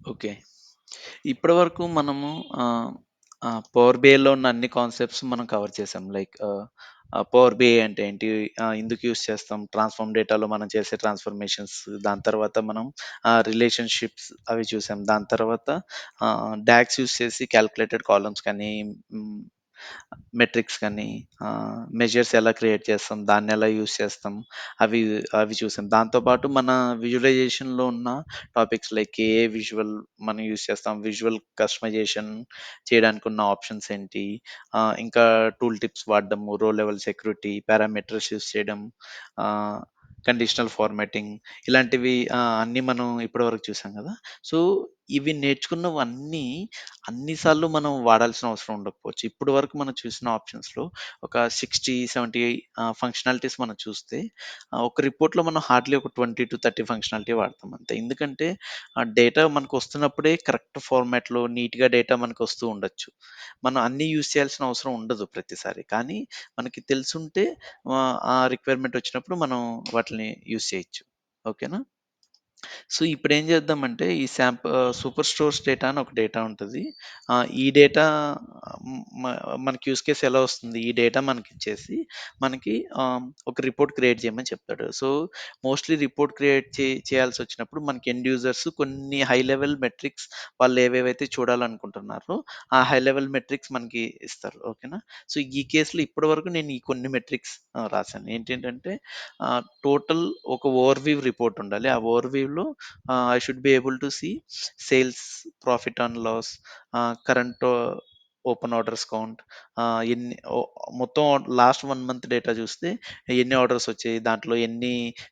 Okay. ఇప్పటి వరకు మనము ఆహ్, పవర్ బిఐలో ఉన్న అన్ని కాన్సెప్ట్స్ మనం కవర్ చేసాం. లైక్ పవర్ బిఐ అంటే ఏంటి? ఎందుకు యూజ్ చేస్తాం? ట్రాన్స్‌ఫార్మ్ డేటాలో మనం చేసే ట్రాన్స్‌ఫర్మేషన్స్, దాని తర్వాత మనం రిలేషన్‌షిప్స్ అవి చూసాం. దాని తర్వాత డాక్స్ యూజ్ చేసి కాలిక్యులేటెడ్ కాలమ్స్ కానీ, హ్మ్, మెట్రిక్స్ కానీ, మెజర్స్ ఎలా క్రియేట్ చేస్తాం, దాన్నెలా యూజ్ చేస్తాం, అవి అవి చూసాం. దాంతో పాటు మన విజువలైజేషన్‌లో ఉన్న టాపిక్స్ లైక్ ఏఐ విజువల్ మనం యూజ్ చేస్తాం. విజువల్ కస్టమైజేషన్ చేయడానికి ఉన్న ఆప్షన్స్ ఏంటి? ఇంకా టూల్ టిప్స్ వాడడము, రో లెవెల్ సెక్యూరిటీ, పారామీటర్స్ యూజ్ చేయడం, ఆహ్, కండిషనల్ ఫార్మాటింగ్ ఇలాంటివి అన్నీ మనం ఇప్పటివరకు చూసాం గదా! సో, ఇవి నేర్చుకున్నవన్నీ అన్ని సార్లు మనం వాడాల్సిన అవసరం ఉండకపోవచ్చు. ఇప్పటి వరకు మనం చూసిన ఆప్షన్స్‌లో ఒక 60, 70 ఫంక్షనాలిటీస్ మనం చూస్తే ఒక రిపోర్ట్‌లో మనం హార్డ్‌లీ ఒక 20-30 ఫంక్షనాలిటీ వాడతాం అంతే. ఎందుకంటే డేటా మనకొస్తున్నప్పుడే కరెక్ట్ ఫార్మాట్‌లో నీట్‌గా డేటా మనకొస్తూ ఉండొచ్చు. మనం అన్నీ యూజ్ చేయాల్సిన అవసరం ఉండదు ప్రతిసారి. కానీ మనకి తెలిసుంటే ఆ రిక్వైర్మెంట్ వచ్చినప్పుడు మనం వాటిని యూజ్ చేయొచ్చు. ఓకేనా? సో, ఇప్పుడేం చేద్దామంటే ఈ సూపర్ స్టోర్స్ డేటా అని ఒక డేటా ఉంటది. ఈ డేటా హ్మ్, మ మనకి యూజ్ కేస్ ఎలా వస్తుంది? ఈ డేటా మనకిచ్చేసి మనకి ఒక రిపోర్ట్ క్రియేట్ చేయమని చెప్తాడు. సో, మోస్ట్‌లీ రిపోర్ట్ క్రియేట్ చేయాల్సొచ్చినప్పుడు మనకి ఎండ్ యూజర్స్ కొన్ని హై లెవెల్ మెట్రిక్స్ వాళ్ళు ఏవేవైతే చూడాలనుకుంటున్నారో, ఆ హై లెవెల్ మెట్రిక్స్ మనకి ఇస్తారు. ఓకేనా? సో, ఈ కేస్‌లో ఇప్పటివరకు నేను ఈ కొన్ని మెట్రిక్స్ రాసాను. ఏంటేంటంటే టోటల్ ఒక ఓవర్‌వ్యూ రిపోర్ట్ ఉండాలి. ఆ ఓవర్‌వ్యూలో I should be able to see sales, profit and loss, current open orders count, ఎన్ని మొత్తం లాస్ట్ 1 మంత్ డేటా చూస్తే ఎన్ని ఆర్డర్స్ వచ్చాయి, దాంట్లో ఎన్ని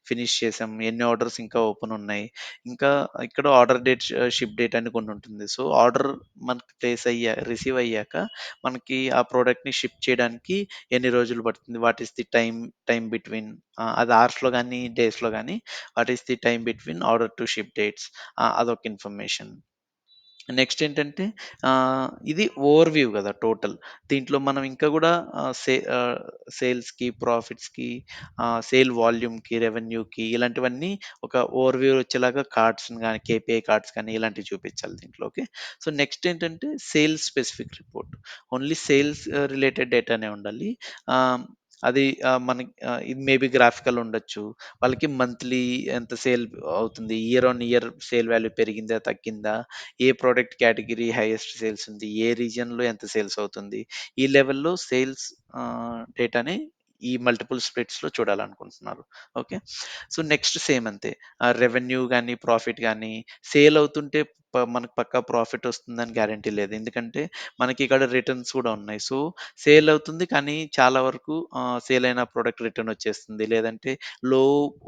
ఫినిష్ చేసాం, ఎన్ని ఆర్డర్స్ ఇంకా ఓపెన్ ఉన్నాయి. ఇంకా ఇక్కడ ఆర్డర్ డేట్, షిప్ డేట్ అని కొన్ని ఉంటుంది. సో, ఆర్డర్ మనకి రిసీవ్ అయ్యాక మనకి ఆ ప్రొడక్ట్‌ని షిప్ చేయడానికి ఎన్ని రోజులు పడుతుంది? What is the time between, అది అవర్స్‌లో గాని, డేస్‌లో గాని what is the time between order to ship dates, అదొక ఇన్ఫర్మేషన్. నెక్స్ట్ ఏంటంటే ఇది ఓవర్‌వ్యూ గదా! టోటల్. దీంట్లో మనం ఇంకా గూడా సేల్స్‌కి, ప్రాఫిట్స్‌కి, సేల్ వాల్యూమ్‌కి, రెవెన్యూకి ఇలాంటివన్నీ ఒక ఓవర్‌వ్యూ వచ్చేలాగా కార్డ్స్‌ని గాని, కేపీఐ కార్డ్స్ కానీ ఇలాంటివి చూపించాలి దీంట్లో. ఓకే. సో, నెక్స్ట్ ఏంటంటే sales specific report. Only sales related డేటానే ఉండాలి. ఆహ్, అది మనకి ఇది మేబీ గ్రాఫికల్ ఉండొచ్చు. వాళ్ళకి మంత్లీ ఎంత సేల్ అవుతుంది? Year on year sale value పెరిగిందా? తగ్గిందా? ఏ ప్రొడక్ట్ కేటగిరీ హైయెస్ట్ సేల్స్ ఉంది? ఏ రీజియన్‌లో ఎంత సేల్స్ అవుతుంది? ఈ లెవెల్‌లో సేల్స్ డేటాని ఈ మల్టిపుల్ స్ప్లిట్స్‌లో చూడాలనుకుంటున్నారు. ఓకే. సో, నెక్స్ట్ సేమ్ అంతే. రెవెన్యూ గాని, ప్రాఫిట్ గాని సేల్ అవుతుంటే మనకు పక్కా ప్రాఫిట్ వస్తుందని గ్యారంటీ లేదు. ఎందుకంటే మనకి ఇక్కడ రిటర్న్స్ కూడా ఉన్నాయి. సో, సేల్ అవుతుంది కానీ చాలా వరకు సేల్ అయిన ప్రొడక్ట్ రిటర్న్ వచ్చేస్తుంది. లేదంటే లో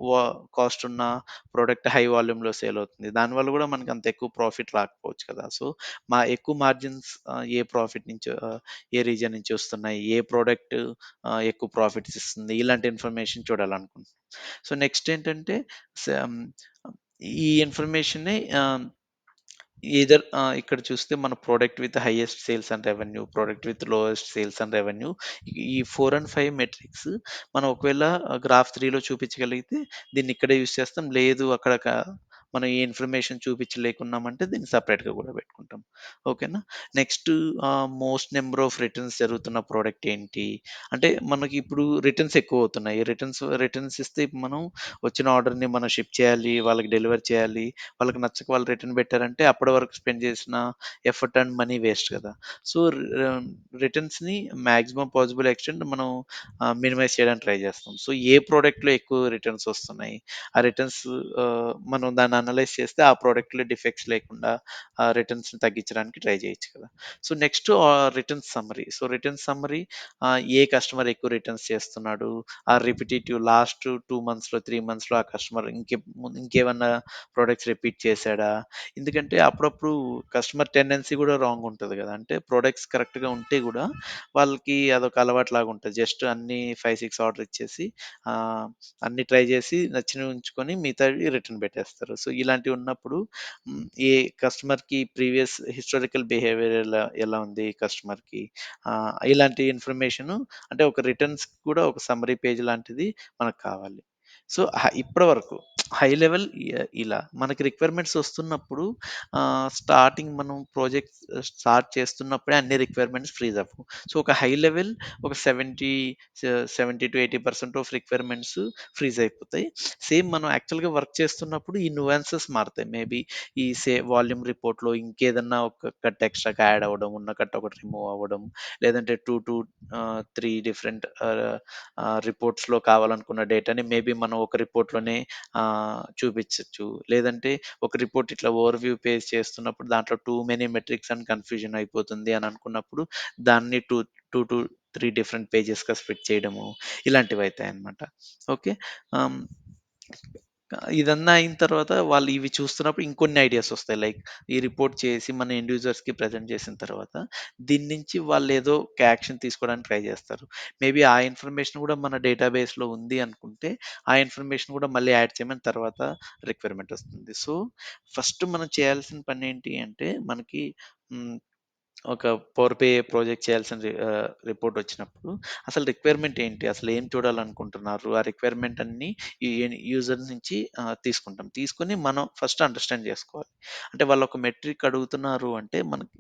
వా కాస్ట్ ఉన్న ప్రొడక్ట్ హై వాల్యూమ్‌లో సేల్ అవుతుంది. దానివల్ల గూడా మనకి అంత ఎక్కువ ప్రాఫిట్ రాకపోవచ్చు కదా! సో, ఎక్కువ మార్జిన్స్ ఏ ప్రాఫిట్ నుంచి, ఏ రీజియన్ నుంచి వస్తున్నాయి? ఏ ప్రొడక్ట్ ఎక్కువ ప్రాఫిట్స్ ఇస్తుంది? ఇలాంటి ఇన్ఫర్మేషన్ చూడాలనుకుంటున్నాం. సో, నెక్స్ట్ ఏంటంటే సమ్ ఈ ఇన్ఫర్మేషన్‌ని ఇక్కడ చూస్తే మన product with highest sales and revenue, product with lowest sales and revenue, ఈ 4 అండ్ 5 మెట్రిక్స్ మనం ఒకవేళ గ్రాఫ్ 3లో చూపించగలిగితే దీన్ని ఇక్కడే యూజ్ చేస్తాం. లేదు అక్కడ మనం ఈ ఇన్ఫర్మేషన్ చూపించలేకున్నామంటే దీన్ని సెపరేట్‌గా కూడా పెట్టుకుంటాం. ఓకేనా? Next most number of returns జరుగుతున్న ప్రొడక్ట్ ఏంటి? అంటే మనకి ఇప్పుడు రిటర్న్స్ ఎక్కువవుతున్నాయి. రిటర్న్స్ ఇస్తే మనం వచ్చిన ఆర్డర్‌ని మనం షిప్ చేయాలి, వాళ్ళకి డెలివర్ చేయాలి. వాళ్ళకి నచ్చక వాళ్ళు రిటర్న్ పెట్టారంటే అప్పటి వరకు స్పెండ్ చేసిన ఎఫర్ట్ అండ్ మనీ వేస్ట్ కదా! సో, రిటర్న్స్‌ని మాక్సిమం పాసిబుల్ ఎక్స్‌టెంట్ మనం మినిమైజ్ చేయడానికి ట్రై చేస్తాం. సో, ఏ ప్రొడక్ట్‌లో ఎక్కువ రిటర్న్స్ వస్తున్నాయి? ఆ రిటర్న్స్ మనం దాన్ని అనలైజ్ చేస్తే ఆ ప్రొడక్ట్‌లో డిఫెక్ట్స్ లేకుండా ఆ రిటర్న్స్‌ని తగ్గించడానికి ట్రై చేయొచ్చు కదా! So, next return summary. So, return summary, ఏ కస్టమర్ ఎక్కువ రిటర్న్స్ చేస్తున్నాడు? ఆ రిపిటీటివ్ లాస్ట్ 2 మంత్స్‌లో, 3 మంత్స్‌లో ఆ కస్టమర్ ఇంకేమన్నా ప్రొడక్ట్స్ రిపీట్ చేశాడా? ఎందుకంటే అప్పుడప్పుడు కస్టమర్ టెండెన్సీ గూడా రాంగ్ ఉంటది గదా! అంటే ప్రొడక్ట్స్ కరెక్ట్‌గా ఉంటే గూడా వాళ్ళకి అదొక అలవాటులాగా ఉంటది. జస్ట్ అన్నీ 5, 6 ఆర్డర్ ఇచ్చేసి ఆహ్, అన్నీ ట్రై జేసి నచ్చినవి ఉంచుకొని మిగతావి రిటర్న్ పెట్టేస్తారు. సో, ఇలాంటివి ఉన్నప్పుడు ఏ కస్టమర్‌కి ప్రీవియస్ హిస్టారికల్ బిహేవియర్ ఎలా ఎలా ఉంది కస్టమర్‌కి, ఇలాంటి ఇన్ఫర్మేషను అంటే ఒక రిటర్న్స్ కూడా ఒక సమ్మరీ పేజ్ లాంటిది మనకు కావాలి. సో, ఇప్పటి వరకు హై లెవెల్ ఇలా మనకి రిక్వైర్మెంట్స్ వస్తున్నప్పుడు స్టార్టింగ్ మనం ప్రాజెక్ట్ స్టార్ట్ చేస్తున్నప్పుడే అన్ని రిక్వైర్మెంట్స్ ఫ్రీజ్ అవ్వవు. సో, ఒక హై లెవెల్ ఒక 70-80% ఆఫ్ రిక్వైర్మెంట్స్ ఫ్రీజ్ అయిపోతాయి. సేమ్ మనం యాక్చువల్‌గా వర్క్ చేస్తున్నప్పుడు ఈ నువాన్సెస్ మారతాయి. మేబీ ఈ వాల్యూమ్ రిపోర్ట్‌లో ఇంకేదన్నా ఒక కట్ ఎక్స్‌ట్రాగా యాడ్ అవ్వడం, ఉన్న కట్ ఒకటి రిమూవ్ అవ్వడం, లేదంటే 2-3 డిఫరెంట్ రిపోర్ట్స్‌లో కావాలనుకున్న డేటాని మేబీ మనం ఒక రిపోర్ట్‌లోనే చూపించొచ్చు. లేదంటే ఒక రిపోర్ట్ ఇట్లా ఓవర్‌వ్యూ పేజ్ చేస్తున్నప్పుడు దాంట్లో టూ మెనీ మెట్రిక్స్ అని కన్‌ఫ్యూజన్ అయిపోతుంది అని అనుకున్నప్పుడు దాన్ని 2-3 డిఫరెంట్ పేజెస్‌గా స్ప్లిట్ చేయడము ఇలాంటివయితాయన్నమాట. ఓకే. ఆహ్, ఇదన్నా అయిన తర్వాత వాళ్ళు ఇవి చూస్తున్నప్పుడు ఇంకొన్ని ఐడియాస్ వస్తాయి. లైక్ ఈ రిపోర్ట్ చేసి మన ఎండ్ యూజర్స్‌కి ప్రెజెంట్ చేసిన తర్వాత దీని నుంచి వాళ్ళేదో ఒక యాక్షన్ తీసుకోవడానికి ట్రై చేస్తారు. మేబీ ఆ ఇన్ఫర్మేషన్ కూడా మన డేటాబేస్‌లో ఉంది అనుకుంటే, ఆ ఇన్ఫర్మేషన్ కూడా మళ్ళీ యాడ్ చేయమని తర్వాత రిక్వైర్మెంట్ వస్తుంది. సో, ఫస్ట్ మనం చేయాల్సిన పనేంటి అంటే మనకి హ్మ్. ఒక పవర్ బిఐ ప్రాజెక్ట్ చేయాల్సిన రిపోర్ట్ వచ్చినప్పుడు అసలు రిక్వైర్మెంట్ ఏంటి? అసలు ఏం చూడాలనుకుంటున్నారు? ఆ రిక్వైర్మెంట్ అన్నీ ఈ యూజర్ నుంచి తీసుకుంటాం. తీసుకొని మనం ఫస్ట్ అండర్‌స్టాండ్ చేసుకోవాలి. అంటే వాళ్ళు ఒక మెట్రిక్ అడుగుతున్నారు అంటే మనకి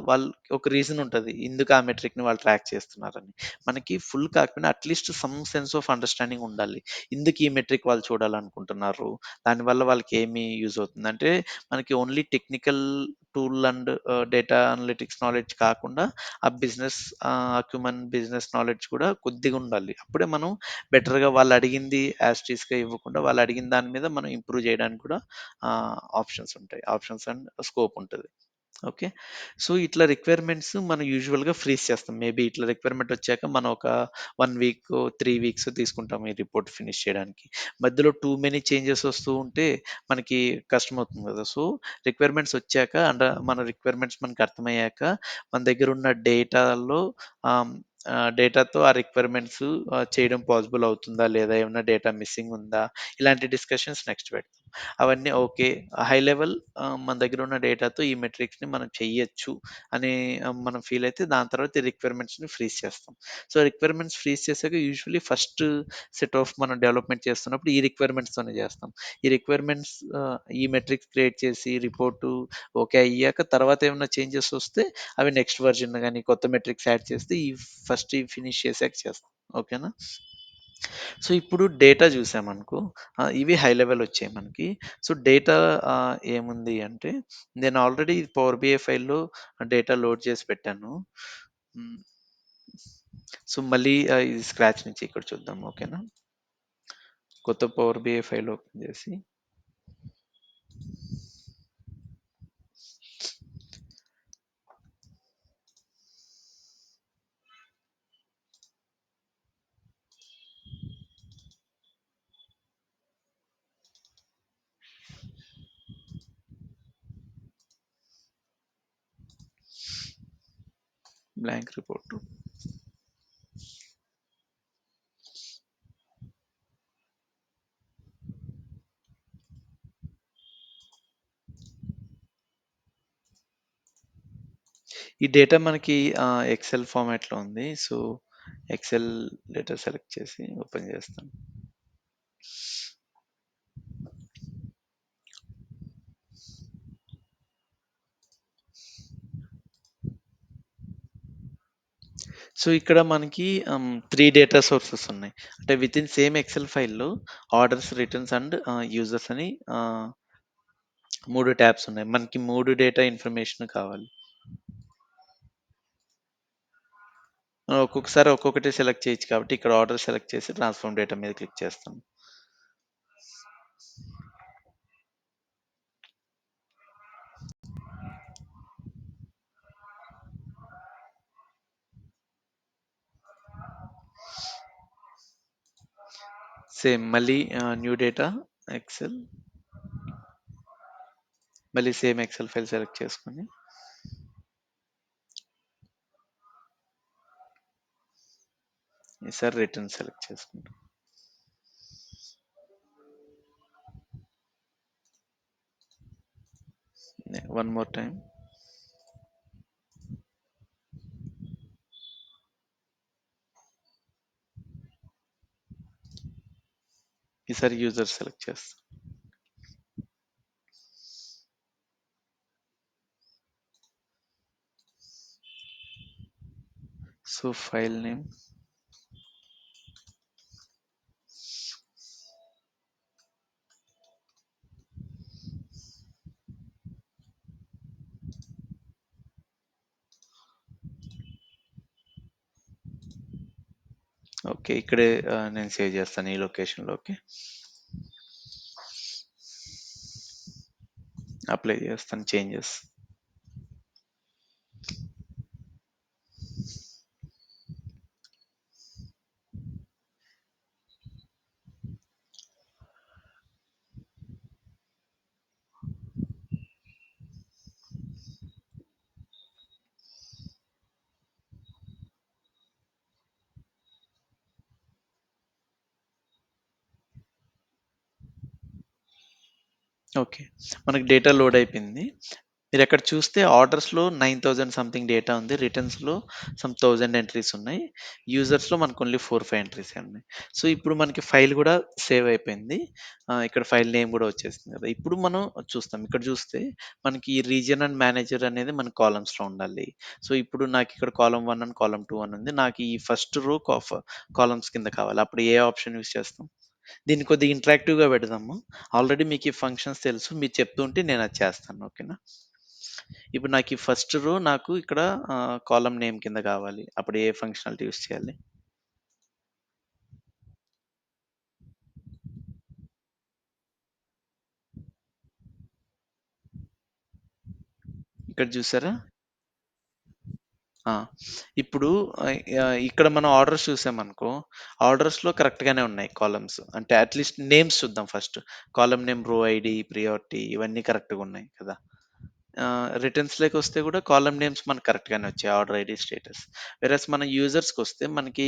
వాళ్ళకి ఒక రీజన్ ఉంటది. ఎందుకు ఆ మెట్రిక్‌ని వాళ్ళు ట్రాక్ చేస్తున్నారని. మనకి ఫుల్ కాకపోయినా at least some sense of understanding ఉండాలి. ఎందుకు ఈ మెట్రిక్ వాళ్ళు చూడాలనుకుంటున్నారు? దానివల్ల వాళ్ళకి ఏమి యూజ్ అవుతుంది? అంటే మనకి only technical tool and data analytics knowledge కాకుండా ఆ బిజినెస్ అక్యుమన్ బిజినెస్ నాలెడ్జ్ కూడా కొద్దిగా ఉండాలి. అప్పుడే మనం బెటర్‌గా వాళ్ళు అడిగింది యాజ్ ఇట్ ఈస్‌గా ఇవ్వకుండా వాళ్ళు అడిగిన దాని మీద మనం ఇంప్రూవ్ చేయడానికి కూడా ఆప్షన్స్ ఉంటాయి. ఆప్షన్స్ అండ్ స్కోప్ ఉంటది. ఓకే. సో, ఇట్లా రిక్వైర్మెంట్స్ మనం యూజువల్‌గా ఫ్రీజ్ చేస్తాం. మేబీ ఇట్లా రిక్వైర్మెంట్ వచ్చాక మనం ఒక 1 వీకో, 3 వీక్సో తీసుకుంటాం ఈ రిపోర్ట్ ఫినిష్ చేయడానికి. మధ్యలో టూ మెనీ చేంజెస్ వస్తూ ఉంటే మనకి కష్టమవుతుంది కదా! సో, రిక్వైర్మెంట్స్ వచ్చాక మన రిక్వైర్మెంట్స్ మనకు అర్థమయ్యాక మన దగ్గరున్న డేటాలో ఆహ్, డేటాతో ఆ రిక్వైర్మెంట్స్ చేయడం పాసిబుల్ అవుతుందా? లేదా? ఏమన్నా డేటా మిస్సింగ్ ఉందా? ఇలాంటి డిస్కషన్స్ నెక్స్ట్ పెడతాం. అవన్నీ ఓకే. హై లెవెల్ మన దగ్గర ఉన్న డేటాతో ఈ మెట్రిక్స్‌ని మనం చెయ్యొచ్చు అని మనం ఫీల్ అయితే దాని తర్వాత ఈ రిక్వైర్మెంట్స్‌ని ఫ్రీజ్ చేస్తాం. సో, రిక్వైర్మెంట్స్ ఫ్రీజ్ చేసాక యూజువల్లీ ఫస్ట్ సెట్ ఆఫ్ మనం డెవలప్‌మెంట్ చేస్తున్నప్పుడు ఈ రిక్వైర్మెంట్స్‌తోనే చేస్తాం. ఈ రిక్వైర్మెంట్స్ ఈ మెట్రిక్స్ క్రియేట్ చేసి రిపోర్టు ఓకే అయ్యాక తర్వాత ఏమన్నా చేంజెస్ వస్తే అవి నెక్స్ట్ వెర్షన్ గాని కొత్త మెట్రిక్స్ యాడ్ చేస్తే ఈ ఫస్ట్ ఇవి ఫినిష్ చేసాక చేస్తాం. ఓకేనా? సో, ఇప్పుడు డేటా జూసామనుకో ఇవి హై లెవెల్ వచ్చాయి మనకి. సో, డేటా ఏముంది అంటే నేను ఆల్రెడీ పవర్ బిఐ ఫైల్‌లో డేటా లోడ్ చేసి పెట్టాను. హ్మ్. సో, మళ్ళీ ఇది స్క్రాచ్ నుంచి ఇక్కడ చూద్దాం. ఓకేనా? కొత్త పవర్ బిఐ ఫైల్ ఓపెన్ చేసి బ్లాంక్ రిపోర్ట్. ఈ డేటా మనకి ఎక్సెల్ ఫార్మాట్‌లో ఉంది. సో, ఎక్సెల్ డేటా సెలెక్ట్ చేసి ఓపెన్ చేస్తాను. సో, ఇక్కడ మనకి 3 డేటా సోర్సెస్ ఉన్నాయి. అంటే వితిన్ సేమ్ ఎక్సెల్ ఫైల్‌లో ఆర్డర్స్, రిటర్న్స్ అండ్ యూజర్స్ అని 3 టాబ్స్ ఉన్నాయి. మనకి 3 డేటా ఇన్ఫర్మేషన్ కావాలి. ఒక్కొక్కసారి ఒక్కొక్కటి సెలెక్ట్ చేయొచ్చు కాబట్టి ఇక్కడ ఆర్డర్ సెలెక్ట్ చేసి ట్రాన్స్‌ఫార్మ్ డేటా మీద క్లిక్ చేస్తాను. సేమ్ మళ్ళీ న్యూ డేటా ఎక్సెల్ మళ్ళీ సేమ్ ఎక్సెల్ ఫైల్ సెలెక్ట్ చేసుకొని ఈసారి రిటర్న్ సెలెక్ట్ చేసుకుంటాం. వన్ మోర్ టైమ్ ఈసారి యూజర్ సెలెక్ట్ చేస్తాం. So, file name. ఓకే. ఇక్కడే నేను సేవ్ చేస్తాను ఈ లొకేషన్‌లో. ఓకే. అప్లై చేస్తాను చేంజెస్. ఓకే. మనకి డేటా లోడ్ అయిపోయింది. మీరక్కడ చూస్తే ఆర్డర్స్‌లో 9000 సంథింగ్ డేటా ఉంది. రిటర్న్స్‌లో సమ్ 1000 ఎంట్రీస్ ఉన్నాయి. యూజర్స్‌లో మనకు ఓన్లీ 4, 5 ఎంట్రీసే ఉన్నాయి. సో, ఇప్పుడు మనకి ఫైల్ గూడా సేవ్ అయిపోయింది. ఇక్కడ ఫైల్ నేమ్ గూడా వచ్చేసింది కదా! ఇప్పుడు మనం చూస్తాం. ఇక్కడ చూస్తే మనకి ఈ రీజియన్ అండ్ మేనేజర్ అనేది మన కాలమ్స్‌లో ఉండాలి. సో, ఇప్పుడు నాకిక్కడ కాలమ్ 1 అండ్ కాలమ్ 2 అని ఉంది. నాకు ఈ ఫస్ట్ రో కాలమ్స్ కింద కావాలి. అప్పుడు ఏ ఆప్షన్ యూజ్ చేస్తాం? దీన్ని కొద్దిగా ఇంటరాక్టివ్‌గా పెడదాము. ఆల్రెడీ మీకు ఈ ఫంక్షన్స్ తెలుసు. మీరు చెప్తుంటే నేనది చేస్తాను. ఓకేనా? ఇప్పుడు నాకు ఈ ఫస్ట్ రో నాకు ఇక్కడ కాలమ్ నేమ్ కింద కావాలి. అప్పుడు ఏ ఫంక్షనాలిటీ యూజ్ చేయాలి? ఇక్కడ చూసారా? ఆ! ఇప్పుడు ఇక్కడ మనం ఆర్డర్స్ చూసామనుకో, ఆర్డర్స్‌లో కరెక్ట్‌గానే ఉన్నాయి కాలమ్స్. అంటే అట్‌లీస్ట్ నేమ్స్ చూద్దాం ఫస్ట్. కాలమ్ నేమ్, రో ఐడీ, ప్రియారిటీ ఇవన్నీ కరెక్ట్‌గా ఉన్నాయి కదా! రిటర్న్స్‌లోకొస్తే కూడా కాలమ్ నేమ్స్ మనకు కరెక్ట్‌గానే వచ్చాయి. Order ID, status. వేరస్ మన యూజర్స్‌కొస్తే మనకి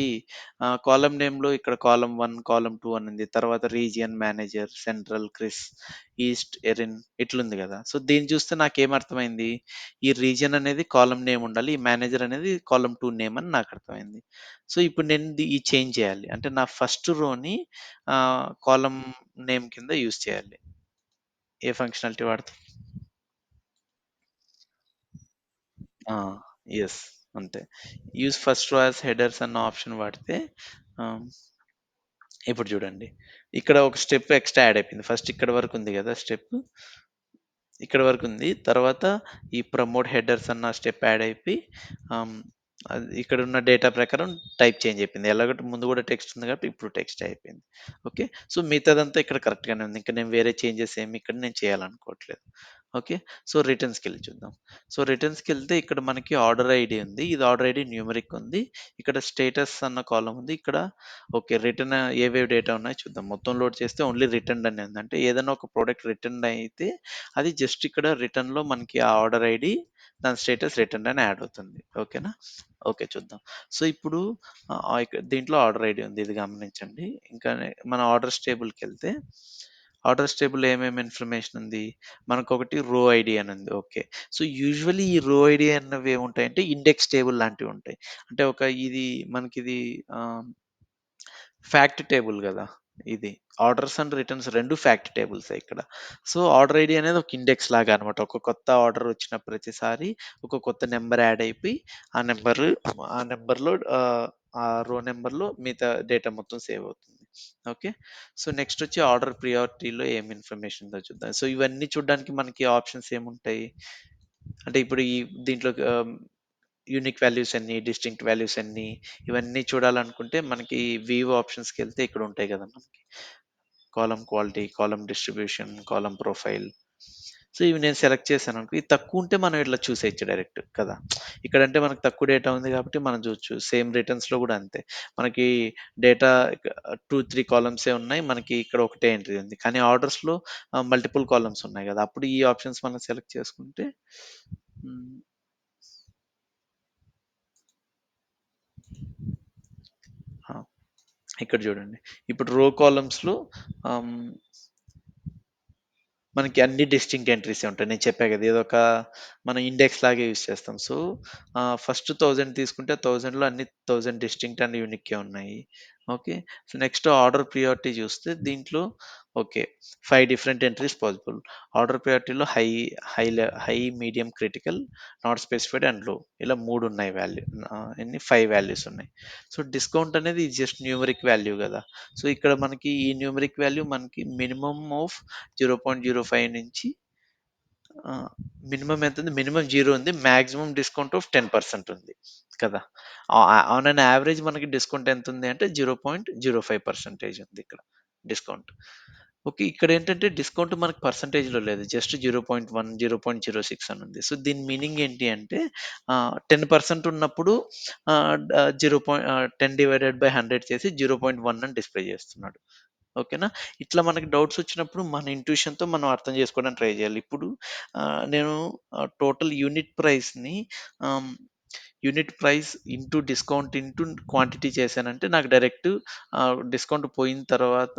కాలమ్ నేమ్‌లో ఇక్కడ కాలమ్ 1, కాలమ్ 2 అని ఉంది. తర్వాత region, manager, central, Chris, east, Erin ఇట్లుంది కదా! సో, దీన్ని చూస్తే నాకేమర్థమైంది? ఈ రీజియన్ అనేది కాలమ్ నేమ్ ఉండాలి. ఈ మేనేజర్ అనేది కాలమ్ 2 నేమ్ అని నాకర్థమైంది. సో, ఇప్పుడు నేను ఈ చేంజ్ చేయాలి. అంటే నా ఫస్ట్ రోని కాలమ్ నేమ్ కింద యూజ్ చేయాలి. ఏ ఫంక్షనాలిటీ వాడతాం? ఆ! యెస్. అంతే. Use first row as headers అన్న ఆప్షన్ వాడితే ఆహ్, ఇప్పుడు చూడండి. ఇక్కడ ఒక స్టెప్ ఎక్స్‌ట్రా యాడ్ అయిపోయింది. ఫస్ట్ ఇక్కడి వరకు ఉంది గదా! స్టెప్. ఇక్కడి వరకుంది. తర్వాత ఈ ప్రమోట్ హెడర్స్ అన్న స్టెప్ యాడ్ అయిపోయి ఆహ్, అది ఇక్కడున్న డేటా ప్రకారం టైప్ చేంజ్ అయిపోయింది. ఎలాగంటే ముందు గూడా టెక్స్ట్ ఉంది కాబట్టి ఇప్పుడు టెక్స్ట్ అయిపోయింది. ఓకే. సో, మిగతాదంతా ఇక్కడ కరెక్ట్‌గానే ఉంది. ఇంక నేను వేరే చేంజెస్ ఏమి ఇక్కడ నేను చేయాలనుకోవట్లేదు. ఓకే. సో, రిటర్న్స్‌కెళ్ళి చూద్దాం. సో, రిటర్న్స్‌కెళ్తే ఇక్కడ మనకి ఆర్డర్ ఐడీ ఉంది. ఇది ఆర్డర్ ఐడీ న్యూమరిక్ ఉంది. ఇక్కడ స్టేటస్ అన్న కాలమ్ ఉంది. ఇక్కడ ఓకే. రిటర్న్ ఏవేవి డేటా ఉన్నాయో చూద్దాం. మొత్తం లోడ్ చేస్తే ఓన్లీ రిటర్న్డ్ అని ఉంది. అంటే ఏదైనా ఒక ప్రొడక్ట్ రిటర్న్డ్ అయితే అది జస్ట్ ఇక్కడ రిటర్న్‌లో మనకి ఆ ఆర్డర్ ఐడీ, దాని స్టేటస్ రిటర్న్డ్ అని యాడ్ అవుతుంది. ఓకేనా? ఓకే. చూద్దాం. సో, ఇప్పుడు దీంట్లో ఆర్డర్ ఐడీ ఉంది. ఇది గమనించండి. ఇంకా మన ఆర్డర్స్ టేబుల్‌కెళ్తే, ఆర్డర్స్ టేబుల్‌లో ఏమేమి ఇన్ఫర్మేషన్ ఉంది? మనకొకటి రో ఐడీ అని ఉంది. ఓకే. సో, యూజువల్లీ ఈ రో ఐడీ అన్నవి ఏముంటాయంటే ఇండెక్స్ టేబుల్ లాంటివి ఉంటాయి. అంటే ఇది మనకిది ఆహ్ ఫ్యాక్ట్ టేబుల్ గదా! ఇది. ఆర్డర్స్ అండ్ రిటర్న్స్ 2 ఫ్యాక్ట్ టేబుల్సే ఇక్కడ. సో, ఆర్డర్ ఐడీ అనేది ఒక ఇండెక్స్ లాగా అన్నమాట. ఒక కొత్త ఆర్డర్ వచ్చిన ప్రతిసారి ఒక కొత్త నంబర్ యాడ్ అయిపోయి, ఆ నంబరు ఆ నంబర్‌లో ఆ రో నంబర్‌లో మిగతా డేటా మొత్తం సేవ్ అవుతుంది. ఓకే. సో, నెక్స్ట్ వచ్చి ఆర్డర్ ప్రియారిటీలో ఏం ఇన్ఫర్మేషన్ ఉందో చూద్దాం. సో, ఇవన్నీ చూడడానికి మనకి ఆప్షన్స్ ఏముంటాయి? అంటే ఇప్పుడు దీంట్లో యూనిక్ వాల్యూస్ ఎన్ని, డిస్టింక్ట్ వాల్యూస్ ఎన్ని, ఇవన్నీ చూడాలనుకుంటే మనకి వ్యూ ఆప్షన్స్‌కెళ్తే ఇక్కడ ఉంటాయి గదా! మనకి. Column quality, column distribution, column profile. So, ఇవి నేను సెలెక్ట్ చేశాననుకో, ఇది తక్కువుంటే మనం ఇట్లా చూసేయొచ్చు డైరెక్ట్ కదా! ఇక్కడంటే మనకు తక్కువ డేటా ఉంది కాబట్టి మనం చూడొచ్చు. సేమ్ రిటర్న్స్‌లో గూడా అంతే. మనకి డేటా 2, 3 కాలమ్సే ఉన్నాయి. మనకి ఇక్కడ ఒకటే ఎంట్రీ ఉంది. కానీ ఆర్డర్స్‌లో మల్టిపుల్ కాలమ్స్ ఉన్నాయి గదా! అప్పుడు ఈ ఆప్షన్స్ మనం సెలెక్ట్ చేసుకుంటే హ్మ్. ఆ! ఇక్కడ చూడండి. ఇప్పుడు రో కాలమ్స్‌లో ఆహ్, మనకి అన్ని డిస్టింక్ట్ ఎంట్రీసే ఉంటాయి. నేను చెప్పా కదా! ఇదొక మనం ఇండెక్స్ లాగా యూజ్ చేస్తాం. సో, ఫస్ట్ 1000 తీసుకుంటే 1000లో అన్ని 1000 డిస్టింక్ట్ అండ్ యూనిక్కే ఉన్నాయి. Okay. So, next order priority చూస్తే దీంట్లో okay. 5 different entries possible. Order ప్రయారిటీలో high, medium, critical, not specified and low ఇలా 3 ఉన్నాయి ఎన్ని 5 వాల్యూస్ ఉన్నాయి. సో, డిస్కౌంట్ అనేది జస్ట్ న్యూమరిక్ వాల్యూ గదా! సో, ఇక్కడ మనకి ఈ న్యూమరిక్ వాల్యూ మనకి మినిమమ్ ఆఫ్ 0.05 నుంచి మినిమమ్ ఎంతుంది? మినిమమ్ 0 ఉంది. మాక్సిమం డిస్కౌంట్ ఆఫ్ 10% ఉంది కదా! ఆన్ అన్ యావరేజ్ మనకి డిస్కౌంట్ ఎంతుంది అంటే 0.05% ఉంది ఇక్కడ డిస్కౌంట్. ఓకే. ఇక్కడేంటంటే డిస్కౌంట్ మనకు పర్సెంటేజ్‌లో లేదు. జస్ట్ 0.1, 0.06 అని ఉంది. సో, దీని మీనింగ్ ఏంటి అంటే 10% ఉన్నప్పుడు 10 డివైడెడ్ బై 100 చేసి 0.1 అని డిస్‌ప్లే చేస్తున్నాడు. ఓకేనా? ఇట్లా మనకి డౌట్స్ వచ్చినప్పుడు మన ఇంట్యూషన్‌తో మనం అర్థం చేసుకోవడానికి ట్రై చేయాలి. ఇప్పుడు నేను టోటల్ ఆహ్, unit price into discount into quantity చేశానంటే నాకు డైరెక్ట్ డిస్కౌంట్ పోయిన తర్వాత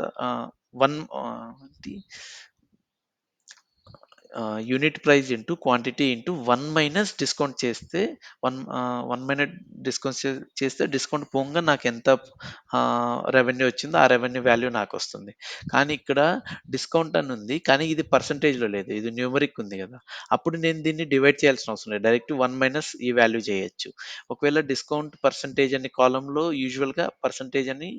1 ఏంటి unit price into quantity into 1 minus discount చేస్తే 1 మైనస్ డిస్కౌంట్ చేస్తే డిస్కౌంట్ పోంగా నాకెంత రెవెన్యూ వచ్చిందో ఆ రెవెన్యూ వాల్యూ నాకొస్తుంది. కానీ ఇక్కడ డిస్కౌంట్ అని ఉంది. కానీ ఇది పర్సెంటేజ్‌లో లేదు. ఇది న్యూమరిక్ ఉంది గదా! అప్పుడు నేను దీన్ని డివైడ్ చేయాల్సిన అవసరం లేదు. డైరెక్ట్ 1 మైనస్ ఈ వాల్యూ చేయొచ్చు. ఒకవేళ డిస్కౌంట్ పర్సెంటేజ్ అని కాలమ్‌లో యూజువల్‌గా పర్సెంటేజ్ అని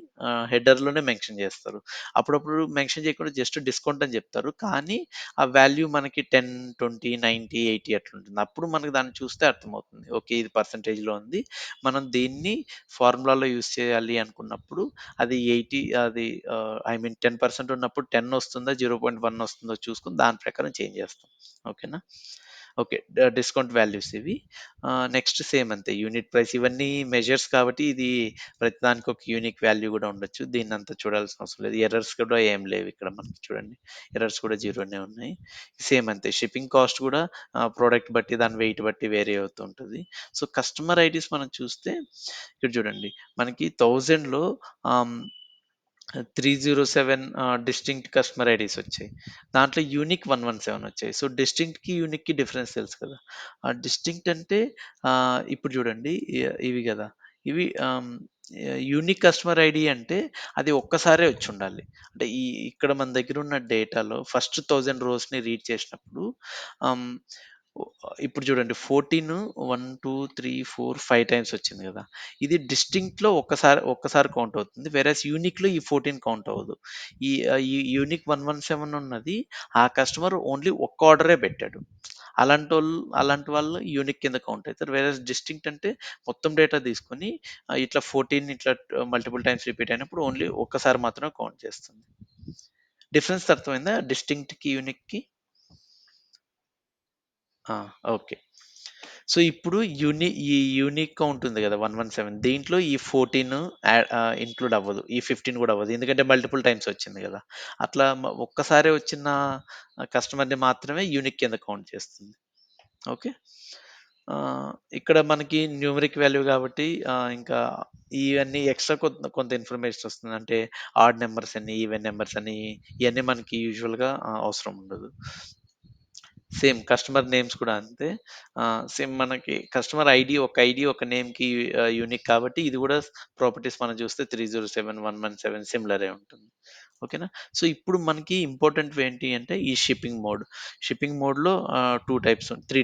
హెడర్‌లోనే మెన్షన్ చేస్తారు. అప్పుడప్పుడు మెన్షన్ చేయకుండా జస్ట్ డిస్కౌంట్ అని చెప్తారు. కానీ ఆ వాల్యూ మనకి 10, 20, 90, 80 అట్లుంటుంది. అప్పుడు మనకు దాన్ని చూస్తే అర్థమవుతుంది. ఓకే. ఇది పర్సెంటేజ్‌లో ఉంది. మనం దీన్ని ఫార్ములాలో యూజ్ చేయాలి అనుకున్నప్పుడు అది 80 అది ఐ మీన్ 10% ఉన్నప్పుడు 10 వస్తుందా? 0.1 వస్తుందో చూసుకొని దాని ప్రకారం చేంజ్ చేస్తాం. ఓకేనా? ఓకే. డిస్కౌంట్ వాల్యూస్ ఇవి. నెక్స్ట్ సేమ్ అంతే యూనిట్ ప్రైస్ ఇవన్నీ మెజర్స్ కాబట్టి ఇది ప్రతిదానికి ఒక యూనిక్ వాల్యూ గూడా ఉండొచ్చు. దీన్నంత చూడాల్సిన అవసరం లేదు. ఎర్రర్స్ కూడా ఏం లేవు ఇక్కడ మనకి చూడండి. ఎర్రర్స్ కూడా జీరోనే ఉన్నాయి. సేమ్ అంతే షిప్పింగ్ కాస్ట్ కూడా ప్రొడక్ట్ బట్టి దాని వెయిట్ బట్టి వేరీ అవుతూ ఉంటది. సో, కస్టమర్ ఐడీస్ మనం చూస్తే ఇక్కడ చూడండి మనకి 1000లో ఆహ్, 307 డిస్టింక్ట్ కస్టమర్ ఐడీస్ వచ్చాయి. దాంట్లో యూనిక్ 117 వచ్చాయి. సో, డిస్టింక్ట్‌కి, యూనిక్‌కి డిఫరెన్స్ తెలుసు కదా! డిస్టింక్ట్ అంటే ఇప్పుడు చూడండి ఇవి గదా! ఇవి యూనిక్ కస్టమర్ ఐడీ అంటే అది ఒక్కసారే వచ్చుండాలి. అంటే ఇక్కడ మన దగ్గర ఉన్న డేటాలో ఫస్ట్ 1000 రోస్‌ని రీడ్ చేసినప్పుడు ఆహ్, ఇప్పుడు చూడండి 14 1, 2, 3, 4, 5 టైమ్స్ వచ్చింది గదా! ఇది డిస్టింక్ట్‌లో ఒక్కసారి కౌంట్ అవుతుంది. వేరేస్ యూనిక్‌లో ఈ 14 కౌంట్ అవ్వదు. ఈ యూనిక్ 117 ఉన్నది ఆ కస్టమర్ ఓన్లీ ఒక్క ఆర్డరే పెట్టాడు. అలాంటి వాళ్ళు యూనిక్ కింద కౌంట్ అయితారు. వేరేస్ డిస్టింక్ట్ అంటే మొత్తం డేటా తీసుకొని ఇట్లా 14 ఇట్లా మల్టిపుల్ టైమ్స్ రిపీట్ అయినప్పుడు ఓన్లీ ఒక్కసారి మాత్రమే కౌంట్ చేస్తుంది. డిఫరెన్స్ అర్థమైందా? డిస్టింక్ట్‌కి, యూనిక్‌కి? ఆ! ఓకే. సో, ఇప్పుడు ఈ యూనిక్ కౌంట్ ఉంది గదా! 117 దీంట్లో ఈ 14 ఇంక్లూడ్ అవ్వదు. ఈ 15 గూడా అవ్వదు. ఎందుకంటే మల్టిపుల్ టైమ్స్ వచ్చింది గదా! అట్లా ఒక్కసారే వచ్చిన కస్టమర్‌ని మాత్రమే యూనిక్ కింద కౌంట్ చేస్తుంది. ఓకే. ఇక్కడ మనకి న్యూమరిక్ వాల్యూ గాబట్టి ఇంకా ఇవన్నీ ఎక్స్‌ట్రా కొంత కొంత ఇన్ఫర్మేషన్ వస్తుంది. అంటే ఆడ్ నంబర్స్ అని, ఈవెన్ నంబర్స్ అని ఇయన్నీ మనకి యూజువల్‌గా అవసరం ఉండదు. సేమ్ కస్టమర్ నేమ్స్ కూడా అంతే. సేమ్ మనకి కస్టమర్ ఐడీ, ఒక నేమ్‌కి యూనిక్ కాబట్టి ఇది గూడా ప్రాపర్టీస్ మనం చూస్తే 307, 117 సిమిలరే ఉంటుంది. ఓకేనా? సో, ఇప్పుడు మనకి ఇంపార్టెంట్‌వి ఏంటి అంటే ఈ షిప్పింగ్ మోడ్. షిప్పింగ్ మోడ్‌లో 3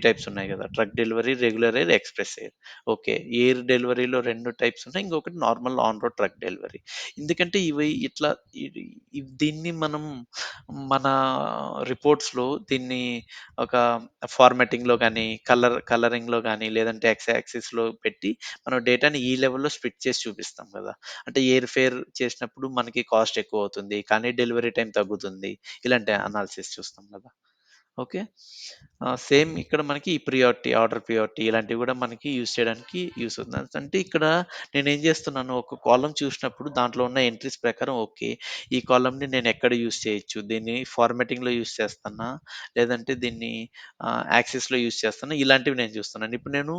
టైప్స్ ఉన్నాయి గదా! Truck delivery, regular air, express air. Okay. Air డెలివరీలో 2 టైప్స్ ఉన్నాయి. ఇంకొకటి normal on road truck delivery. ఎందుకంటే ఇవి ఇట్లా ఇది దీన్ని మనం మన రిపోర్ట్స్‌లో దీన్ని ఒక ఫార్మాటింగ్‌లో గానీ, కలరింగ్‌లో గానీ, లేదంటే యాక్సిస్‌లో పెట్టి మనం డేటాని ఈ లెవెల్‌లో స్ప్లిట్ చేసి చూపిస్తాం గదా! అంటే ఎయిర్ ఫేర్ చేసినప్పుడు మనకి కాస్ట్ ఎక్కువవుతుంది. కానీ డెలివరీ టైమ్ తగ్గుతుంది. ఇలాంటి అనాలిసిస్ చూస్తాం గదా! ఓకే. సేమ్ ఇక్కడ మనకి ఈ ఆర్డర్ ప్రియారిటీ ఇలాంటివి గూడా మనకి యూజ్ చేయడానికి యూజ్ అవుతుంది. అంటే ఇక్కడ నేనేం జేస్తున్నాను, ఒక కాలమ్ చూసినప్పుడు దాంట్లో ఉన్న ఎంట్రీస్ ప్రకారం ఓకే. ఈ కాలమ్‌ని నేనెక్కడ యూజ్ చేయొచ్చు? దీన్ని ఫార్మాటింగ్‌లో యూజ్ చేస్తానా? లేదంటే దీన్ని యాక్సెస్‌లో యూజ్ చేస్తానా? ఇలాంటివి నేను చూస్తున్నాను. ఇప్పుడు నేను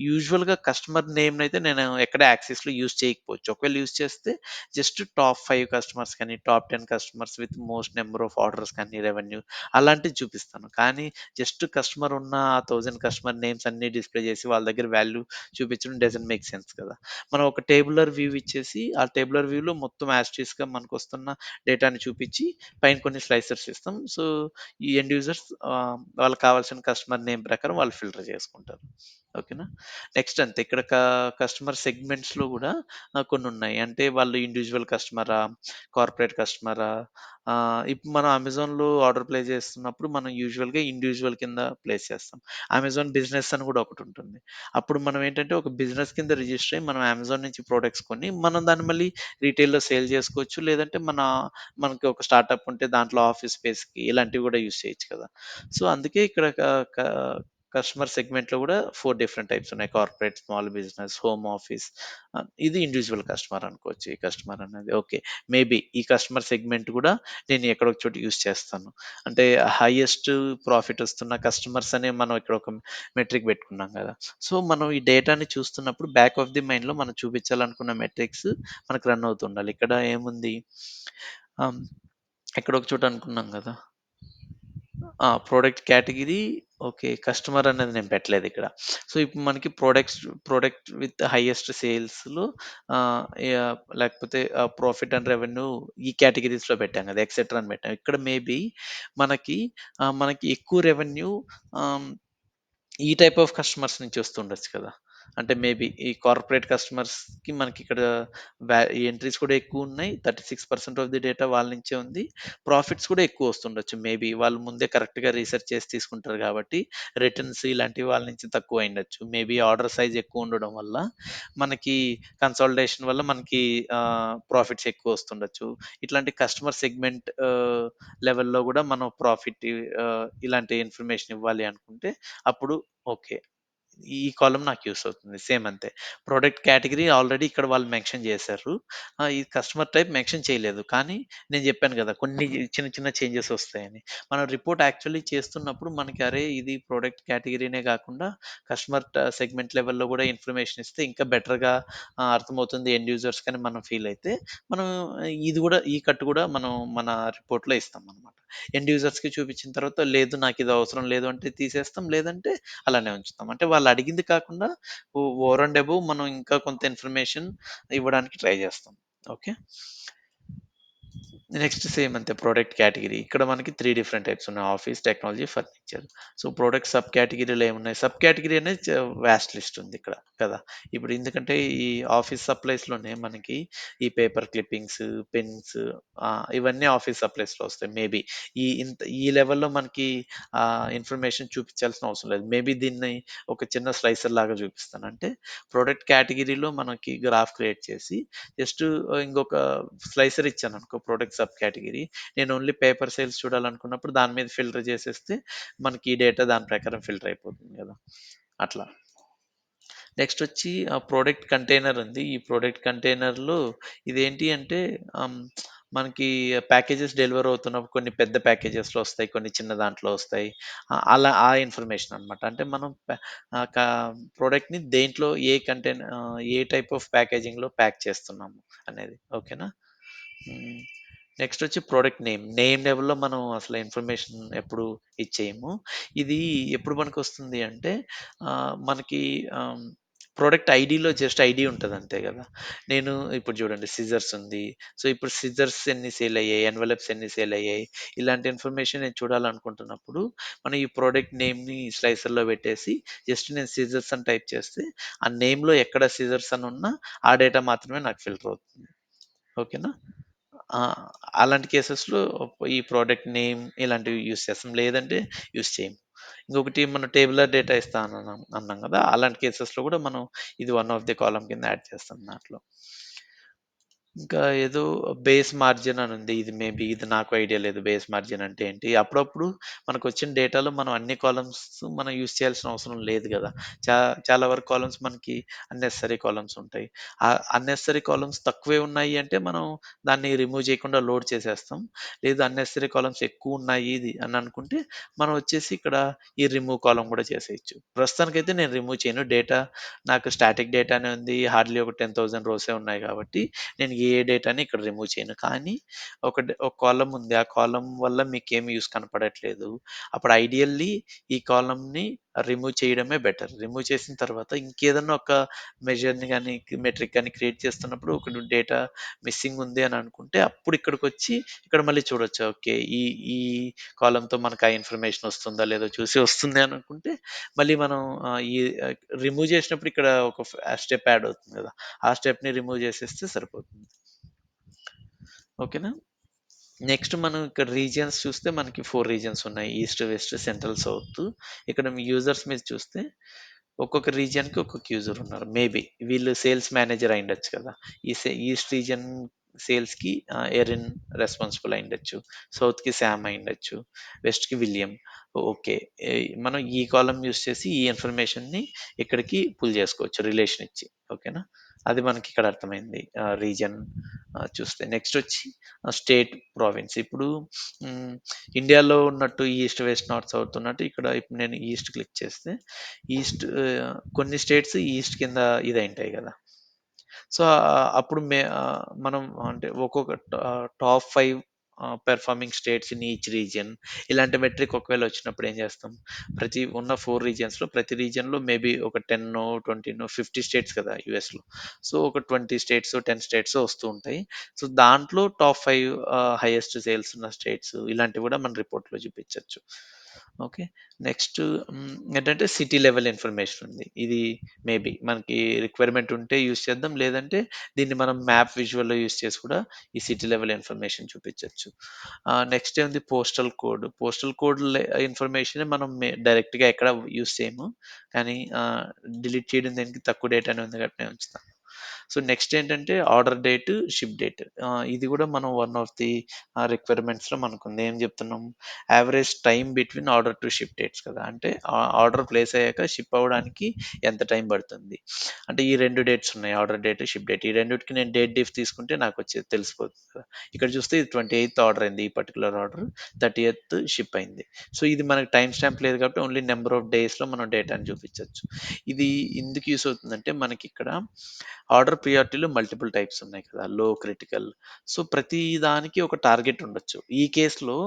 యూజువల్‌గా కస్టమర్ నేమ్‌నయితే నేను ఎక్కడ యాక్సెస్‌లో యూజ్ చేయకపోవచ్చు. ఒకవేళ యూజ్ చేస్తే జస్ట్ టాప్ 5 కస్టమర్స్ కానీ, top 10 customers with most number of orders కానీ, రెవెన్యూ అలాంటివి చూపిస్తాను. చూపిస్తాను. కానీ జస్ట్ కస్టమర్ ఉన్న ఆ 1000 కస్టమర్ నేమ్స్ అన్నీ డిస్‌ప్లే చేసి వాళ్ళ దగ్గర వాల్యూ చూపించడం డజంట్ మేక్ సెన్స్ కదా! మనం ఒక టేబులర్ వ్యూ ఇచ్చేసి, ఆ టేబులర్ వ్యూలో మొత్తం యాస్ టీజ్‌గా మనకొస్తున్న డేటాని చూపించి, పైన కొన్ని స్లైసర్స్ ఇస్తాం. సో, ఈ ఎండ్ యూజర్స్ వాళ్ళకి కావాల్సిన కస్టమర్ నేమ్ ప్రకారం వాళ్ళు ఫిల్టర్ చేసుకుంటారు. ఓకేనా? నెక్స్ట్ అంతే ఇక్కడ కస్టమర్ సెగ్మెంట్స్‌లో గూడా కొన్నున్నాయి. అంటే వాళ్ళు ఇండివిడ్యువల్ కస్టమరా? కార్పొరేట్ కస్టమరా? ఇప్పుడు మనం అమెజాన్‌లో ఆర్డర్ ప్లేస్ చేస్తున్నప్పుడు మనం యూజువల్‌గా ఇండివిడ్యువల్ కింద ప్లేస్ చేస్తాం. అమెజాన్ బిజినెస్ అని గూడా ఒకటుంటుంది. అప్పుడు మనం ఏంటంటే ఒక బిజినెస్ కింద రిజిస్టర్ అయ్యి మనం అమెజాన్ నుంచి ప్రొడక్ట్స్ కొని మనం దాన్ని మళ్ళీ రీటైల్‌లో సేల్ చేసుకోవచ్చు. లేదంటే మనకి ఒక స్టార్టప్ ఉంటే దాంట్లో ఆఫీస్ స్పేస్‌కి ఇలాంటివి గూడా యూజ్ చేయొచ్చు కదా! సో, అందుకే ఇక్కడ క క కస్టమర్ సెగ్మెంట్‌లో గూడా 4 డిఫరెంట్ టైప్స్ ఉన్నాయి. Corporate, small business, home office, ఇది ఇండివిడ్యువల్ కస్టమర్ అనుకోవచ్చు. ఈ కస్టమర్ అనేది ఓకే. మేబీ ఈ కస్టమర్ సెగ్మెంట్ గూడా నేను ఎక్కడో ఒక చోట యూజ్ చేస్తాను. అంటే హైయెస్ట్ ప్రాఫిట్ వస్తున్న కస్టమర్స్ అనే మనం ఇక్కడ ఒక మెట్రిక్ పెట్టుకున్నాం గదా! సో, మనం ఈ డేటాని చూస్తున్నప్పుడు బ్యాక్ ఆఫ్ ది మైండ్‌లో మనం చూపించాలనుకున్న మెట్రిక్స్ మనకు రన్ అవుతుండాలి. ఇక్కడ ఏముంది? ఆహ్, ఎక్కడో ఒక చోట అనుకున్నాం గదా! Product category okay. కస్టమర్ అనేది నేను పెట్టలేదిక్కడ. సో, ఇప్పుడు మనకి ప్రొడక్ట్ విత్ హైయెస్ట్ సేల్స్‌లో లేకపోతే ప్రాఫిట్ అండ్ రెవెన్యూ ఈ కేటగరీస్‌లో పెట్టాం కదా! ఎక్సెట్రా అని పెట్టాం. ఇక్కడ మేబీ మనకి మనకి ఎక్కువ రెవెన్యూ ఆహ్ ఈ టైప్ ఆఫ్ కస్టమర్స్ నుంచి వస్తుండొచ్చు కదా! అంటే మేబీ ఈ కార్పొరేట్ కస్టమర్స్‌కి మనకిక్కడ ఎంట్రీస్ కూడా ఎక్కువున్నాయి. 36% ఆఫ్ ది డేటా వాళ్ళ నుంచే ఉంది. ప్రాఫిట్స్ కూడా ఎక్కువొస్తుండొచ్చు. మేబీ వాళ్ళు ముందే కరెక్ట్‌గా రీసెర్చ్ చేసి తీసుకుంటారు కాబట్టి రిటర్న్స్ ఇలాంటివి వాళ్ళ నుంచి తక్కువయిండొచ్చు. మేబీ ఆర్డర్ సైజ్ ఎక్కువుండడం వల్ల మనకి కన్సాలిడేషన్ వల్ల మనకి ప్రాఫిట్స్ ఎక్కువొస్తుండొచ్చు. ఇట్లాంటి కస్టమర్ సెగ్మెంట్ లెవెల్‌లో గూడా మనం ప్రాఫిట్ ఇలాంటి ఇన్ఫర్మేషన్ ఇవ్వాలి అనుకుంటే అప్పుడు ఓకే. ఈ కాలమ్ నాకు యూజ్ అవుతుంది. సేమ్ అంతే. ప్రొడక్ట్ కేటగరీ ఆల్రెడీ ఇక్కడ వాళ్ళు మెన్షన్ చేశారు. ఈ కస్టమర్ టైప్ మెన్షన్ చేయలేదు. కానీ నేను చెప్పాను గదా! కొన్ని చిన్న చిన్న చేంజెస్ వస్తాయని. మనం రిపోర్ట్ యాక్చువల్లీ చేస్తున్నప్పుడు మనకి అరే! ఇది ప్రొడక్ట్ కేటగరీనే గాకుండా కస్టమర్ సెగ్మెంట్ లెవెల్‌లో గూడా ఇన్ఫర్మేషన్ ఇస్తే ఇంకా బెటర్‌గా అర్థమవుతుంది ఎండ్ యూజర్స్‌కని మనం ఫీల్ అయితే, మనం ఇది గూడా ఈ కట్ గూడా మనం మన రిపోర్ట్‌లో ఇస్తామనమాట. ఎండ్ యూజర్స్‌కి చూపించిన తర్వాత లేదు నాకిది అవసరం లేదు అంటే తీసేస్తాం. లేదంటే అలానే ఉంచుతాం. అంటే వాళ్ళు అడిగింది కాకుండా ఓవర్ అండ్ అబోవ్ మనం ఇంకా కొంత ఇన్ఫర్మేషన్ ఇవ్వడానికి ట్రై చేస్తాం. ఓకే. నెక్స్ట్ సేమ్ అంతే ప్రొడక్ట్ కేటగిరీ. ఇక్కడ మనకి 3 డిఫరెంట్ టైప్స్ ఉన్నాయి. Office, technology, furniture. So, product sub కేటగిరీలో ఏమున్నాయి? సబ్ కేటగిరీ అనేది వాస్ట్ లిస్ట్ ఉంది ఇక్కడ కదా! ఇప్పుడు ఎందుకంటే ఈ ఆఫీస్ సప్లైస్‌లోనే మనకి ఈ పేపర్ క్లిప్పింగ్స్, పెన్స్ ఇవన్నీ ఆఫీస్ సప్లైస్‌లో వస్తాయి. మేబీ ఈ లెవెల్‌లో మనకి ఇన్ఫర్మేషన్ చూపించాల్సిన అవసరం లేదు. మేబీ దీన్ని ఒక చిన్న స్లైసర్ లాగా చూపిస్తాను. అంటే ప్రొడక్ట్ కేటగిరీలో మనకి గ్రాఫ్ క్రియేట్ చేసి జస్ట్ ఇంకొక స్లైసర్ ఇచ్చాననుకో ప్రొడక్ట్ సబ్ కేటగిరీ. నేను ఓన్లీ పేపర్ సేల్స్ చూడాలనుకున్నప్పుడు దాని మీద ఫిల్టర్ చేసేస్తే మనకి ఈ డేటా దాని ప్రకారం ఫిల్టర్ అయిపోతుంది గదా! అట్లా. నెక్స్ట్ వచ్చి ప్రొడక్ట్ కంటైనర్ ఉంది. ఈ ప్రొడక్ట్ కంటైనర్‌లో ఇదేంటి అంటే ఆహ్, మనకి ప్యాకేజెస్ డెలివర్ అవుతున్నప్పుడు కొన్ని పెద్ద ప్యాకేజెస్‌లో వస్తాయి. కొన్ని చిన్న దాంట్లో వస్తాయి. అలా ఆ ఇన్ఫర్మేషన్ అన్నమాట. అంటే మనం ఆహ్, క ప్రొడక్ట్‌ని దేంట్లో ఏ టైప్ ఆఫ్ ప్యాకేజింగ్‌లో ప్యాక్ చేస్తున్నాము అనేది. ఓకేనా? హ్మ్. నెక్స్ట్ వచ్చి ప్రొడక్ట్ నేమ్. నేమ్ లెవెల్‌లో మనం అసలు ఇన్ఫర్మేషన్ ఎప్పుడు ఇచ్చేయము. ఇది ఎప్పుడు పనికొస్తుంది అంటే మనకి ఆహ్, ప్రొడక్ట్ ఐడీలో జస్ట్ ఐడీ ఉంటది అంతే గదా! నేను ఇప్పుడు చూడండి సిజర్స్ ఉంది. సో, ఇప్పుడు సిజర్స్ ఎన్ని సేల్ అయ్యాయి, ఎన్వలప్స్ ఎన్ని సేల్ అయ్యాయి, ఇలాంటి ఇన్ఫర్మేషన్ నేను చూడాలనుకుంటున్నప్పుడు మనం ఈ ప్రొడక్ట్ నేమ్‌ని స్లైసర్‌లో పెట్టేసి జస్ట్ నేను సిజర్స్ అని టైప్ చేస్తే ఆ నేమ్‌లో ఎక్కడ సిజర్స్ అని ఉన్నా ఆ డేటా మాత్రమే నాకు ఫిల్టర్ అవుతుంది. ఓకేనా? ఆ! అలాంటి కేసెస్‌లో ఈ ప్రొడక్ట్ నేమ్ ఇలాంటివి యూజ్ చేస్తాం. లేదంటే యూజ్ చేయము. ఇంకొకటి మనం టేబులర్ డేటా ఇస్తా అన్నాం గదా! అలాంటి కేసెస్‌లో గూడా మనం ఇది వన్ ఆఫ్ ది కాలమ్ కింద యాడ్ చేస్తాం దాంట్లో. ఇంకా ఏదో బేస్ మార్జిన్ అని ఉంది. ఇది మేబీ ఇది నాకు ఐడియా లేదు. బేస్ మార్జిన్ అంటే ఏంటి? అప్పుడప్పుడు మనకొచ్చిన డేటాలో మనం అన్ని కాలమ్స్ మనం యూజ్ చేయాల్సిన అవసరం లేదు గదా! చా చాలా వరకు కాలమ్స్ మనకి అన్నెసెసరీ కాలమ్స్ ఉంటాయి. అన్నెసెసరీ కాలమ్స్ తక్కువే ఉన్నాయి అంటే మనం దాన్ని రిమూవ్ చేయకుండా లోడ్ చేసేస్తాం. లేదు అన్నెసెసరీ కాలమ్స్ ఎక్కువున్నాయి ఇది అని అనుకుంటే మనం వచ్చేసి ఇక్కడ ఈ రిమూవ్ కాలమ్ గూడా చేసేయొచ్చు. ప్రస్తుతానికైతే నేను రిమూవ్ చేయను. నాకు స్టాటిక్ డేటానే ఉంది. హార్డ్‌లీ ఒక 10,000 రోసే ఉన్నాయి గాబట్టి నేను ఏ డేటాని ఇక్కడ రిమూవ్ చేయను. కానీ ఒక కాలమ్ ఉంది. ఆ కాలమ్ వల్ల మీకేమి యూజ్ కనపడట్లేదు. అప్పుడు ఐడియల్లీ ఈ కాలమ్‌ని రిమూవ్ చేయడమే బెటర్. రిమూవ్ చేసిన తర్వాత ఇంకేదన్నా ఒక మెజర్‌ని గాని, మెట్రిక్ గాని క్రియేట్ చేస్తున్నప్పుడు ఒక డేటా మిస్సింగ్ ఉంది అని అనుకుంటే అప్పుడు ఇక్కడికొచ్చి ఇక్కడ మళ్ళీ చూడొచ్చు. ఓకే. ఈ ఈ కాలమ్‌తో మనకు ఆ ఇన్ఫర్మేషన్ వస్తుందా లేదో చూసి వస్తుంది అని అనుకుంటే మళ్ళీ మనం ఈ రిమూవ్ చేసినప్పుడు ఇక్కడ ఒక స్టెప్ యాడ్ అవుతుంది కదా! ఆ స్టెప్‌ని రిమూవ్ చేసేస్తే సరిపోతుంది. ఓకేనా? నెక్స్ట్ మనం ఇక్కడ రీజియన్స్ చూస్తే మనకి 4 రీజియన్స్ ఉన్నాయి. East, west, central, south. ఇక్కడ మీ యూజర్స్ మీద చూస్తే ఒక్కొక్క రీజియన్‌కి ఒక్కొక్క యూజర్ ఉన్నారు. మేబీ వీళ్ళు సేల్స్ మేనేజర్ అయ్యుండొచ్చు కదా! ఈస్ట్ రీజియన్ సేల్స్‌కి ఎరిన్ రెస్పాన్సిబుల్ అయ్యుండొచ్చు. సౌత్‌కి సామ్ అయ్యుండొచ్చు. వెస్ట్‌కి విలియం. ఓకే. మనం ఈ కాలమ్ యూజ్ చేసి ఈ ఇన్ఫర్మేషన్‌ని ఇక్కడికి పుల్ చేసుకోవచ్చు రిలేషన్ ఇచ్చి. ఓకేనా? అది మనకి ఇక్కడ అర్థమైంది. రీజియన్ చూస్తే. నెక్స్ట్ వచ్చి స్టేట్, ప్రావిన్స్. ఇప్పుడు హ్మ్, ఇండియాలో ఉన్నట్టు ఈస్ట్, వెస్ట్, నార్త్, సౌత్ ఉన్నట్టు ఇక్కడ ఇప్పుడు నేను ఈస్ట్ క్లిక్ చేస్తే ఈస్ట్ కొన్ని స్టేట్స్ ఈస్ట్ కింద ఇదైంటాయి గదా! సో, అప్పుడు మనం అంటే ఒక్కొక్క top 5 performing states in each region ఇలాంటి మెట్రిక్ ఒకవేళ వచ్చినప్పుడు ఏం చేస్తాం? ఉన్న 4 రీజియన్స్‌లో ప్రతి రీజియన్‌లో మేబీ ఒక 10, 20, 50 స్టేట్స్ కదా! యూఎస్‌లో. సో, ఒక 20 స్టేట్సో, 10 స్టేట్సో వస్తూ ఉంటాయి. సో, దాంట్లో టాప్ 5 హైయెస్ట్ సేల్స్ ఉన్న స్టేట్స్ ఇలాంటివి కూడా మన రిపోర్ట్‌లో చూపించొచ్చు. ఓకే. నెక్స్ట్ ఏంటంటే సిటీ లెవెల్ ఇన్ఫర్మేషన్ ఉంది. ఇది మేబీ మనకి రిక్వైర్మెంట్ ఉంటే యూజ్ చేద్దాం. లేదంటే దీన్ని మనం మ్యాప్ విజువల్‌లో యూజ్ చేసి కూడా ఈ సిటీ లెవెల్ ఇన్ఫర్మేషన్ చూపించొచ్చు. నెక్స్ట్ ఏముంది పోస్టల్ కోడ్. పోస్టల్ కోడ్ ఇన్ఫర్మేషనే మనం డైరెక్ట్‌గా ఎక్కడ యూజ్ చేయము. కానీ డిలీట్ చేయడం దేనికి తక్కువ డేటానే ఉంది కాబట్టి నేను ఉంచుతాను. సో, నెక్స్ట్ ఏంటంటే ఆర్డర్ డేట్, షిప్ డేట్. ఇది కూడా మనం వన్ ఆఫ్ ది రిక్వైర్మెంట్స్‌లో మనకుంది. ఏం చెప్తున్నాం? Average time between order to ship dates కదా! అంటే ఆర్డర్ ప్లేస్ అయ్యాక షిప్ అవ్వడానికి ఎంత టైం పడుతుంది? అంటే ఈ 2 డేట్స్ ఉన్నాయి. Order date, ship date. ఈ రెండిటికి నేను డేట్ డిఫ్ తీసుకుంటే నాకొచ్చేది తెలిసిపోతుంది కదా! ఇక్కడ చూస్తే ఇది 28థ్ ఆర్డర్ అయింది. ఈ పర్టిక్యులర్ ఆర్డర్ 30థ్ షిప్ అయింది. సో, ఇది మనకు టైమ్ స్టాంప్ లేదు కాబట్టి ఓన్లీ నంబర్ ఆఫ్ డేస్‌లో మనం డేటాని చూపించొచ్చు. ఇది ఎందుకు యూజ్ అవుతుందంటే మనకిక్కడ ఆర్డర్ ప్రియారిటీలో మల్టిపుల్ టైప్స్ ఉన్నాయి కదా! లో, క్రిటికల్. సో, ప్రతి దానికి ఒక టార్గెట్ ఉండొచ్చు. ఈ కేస్‌లో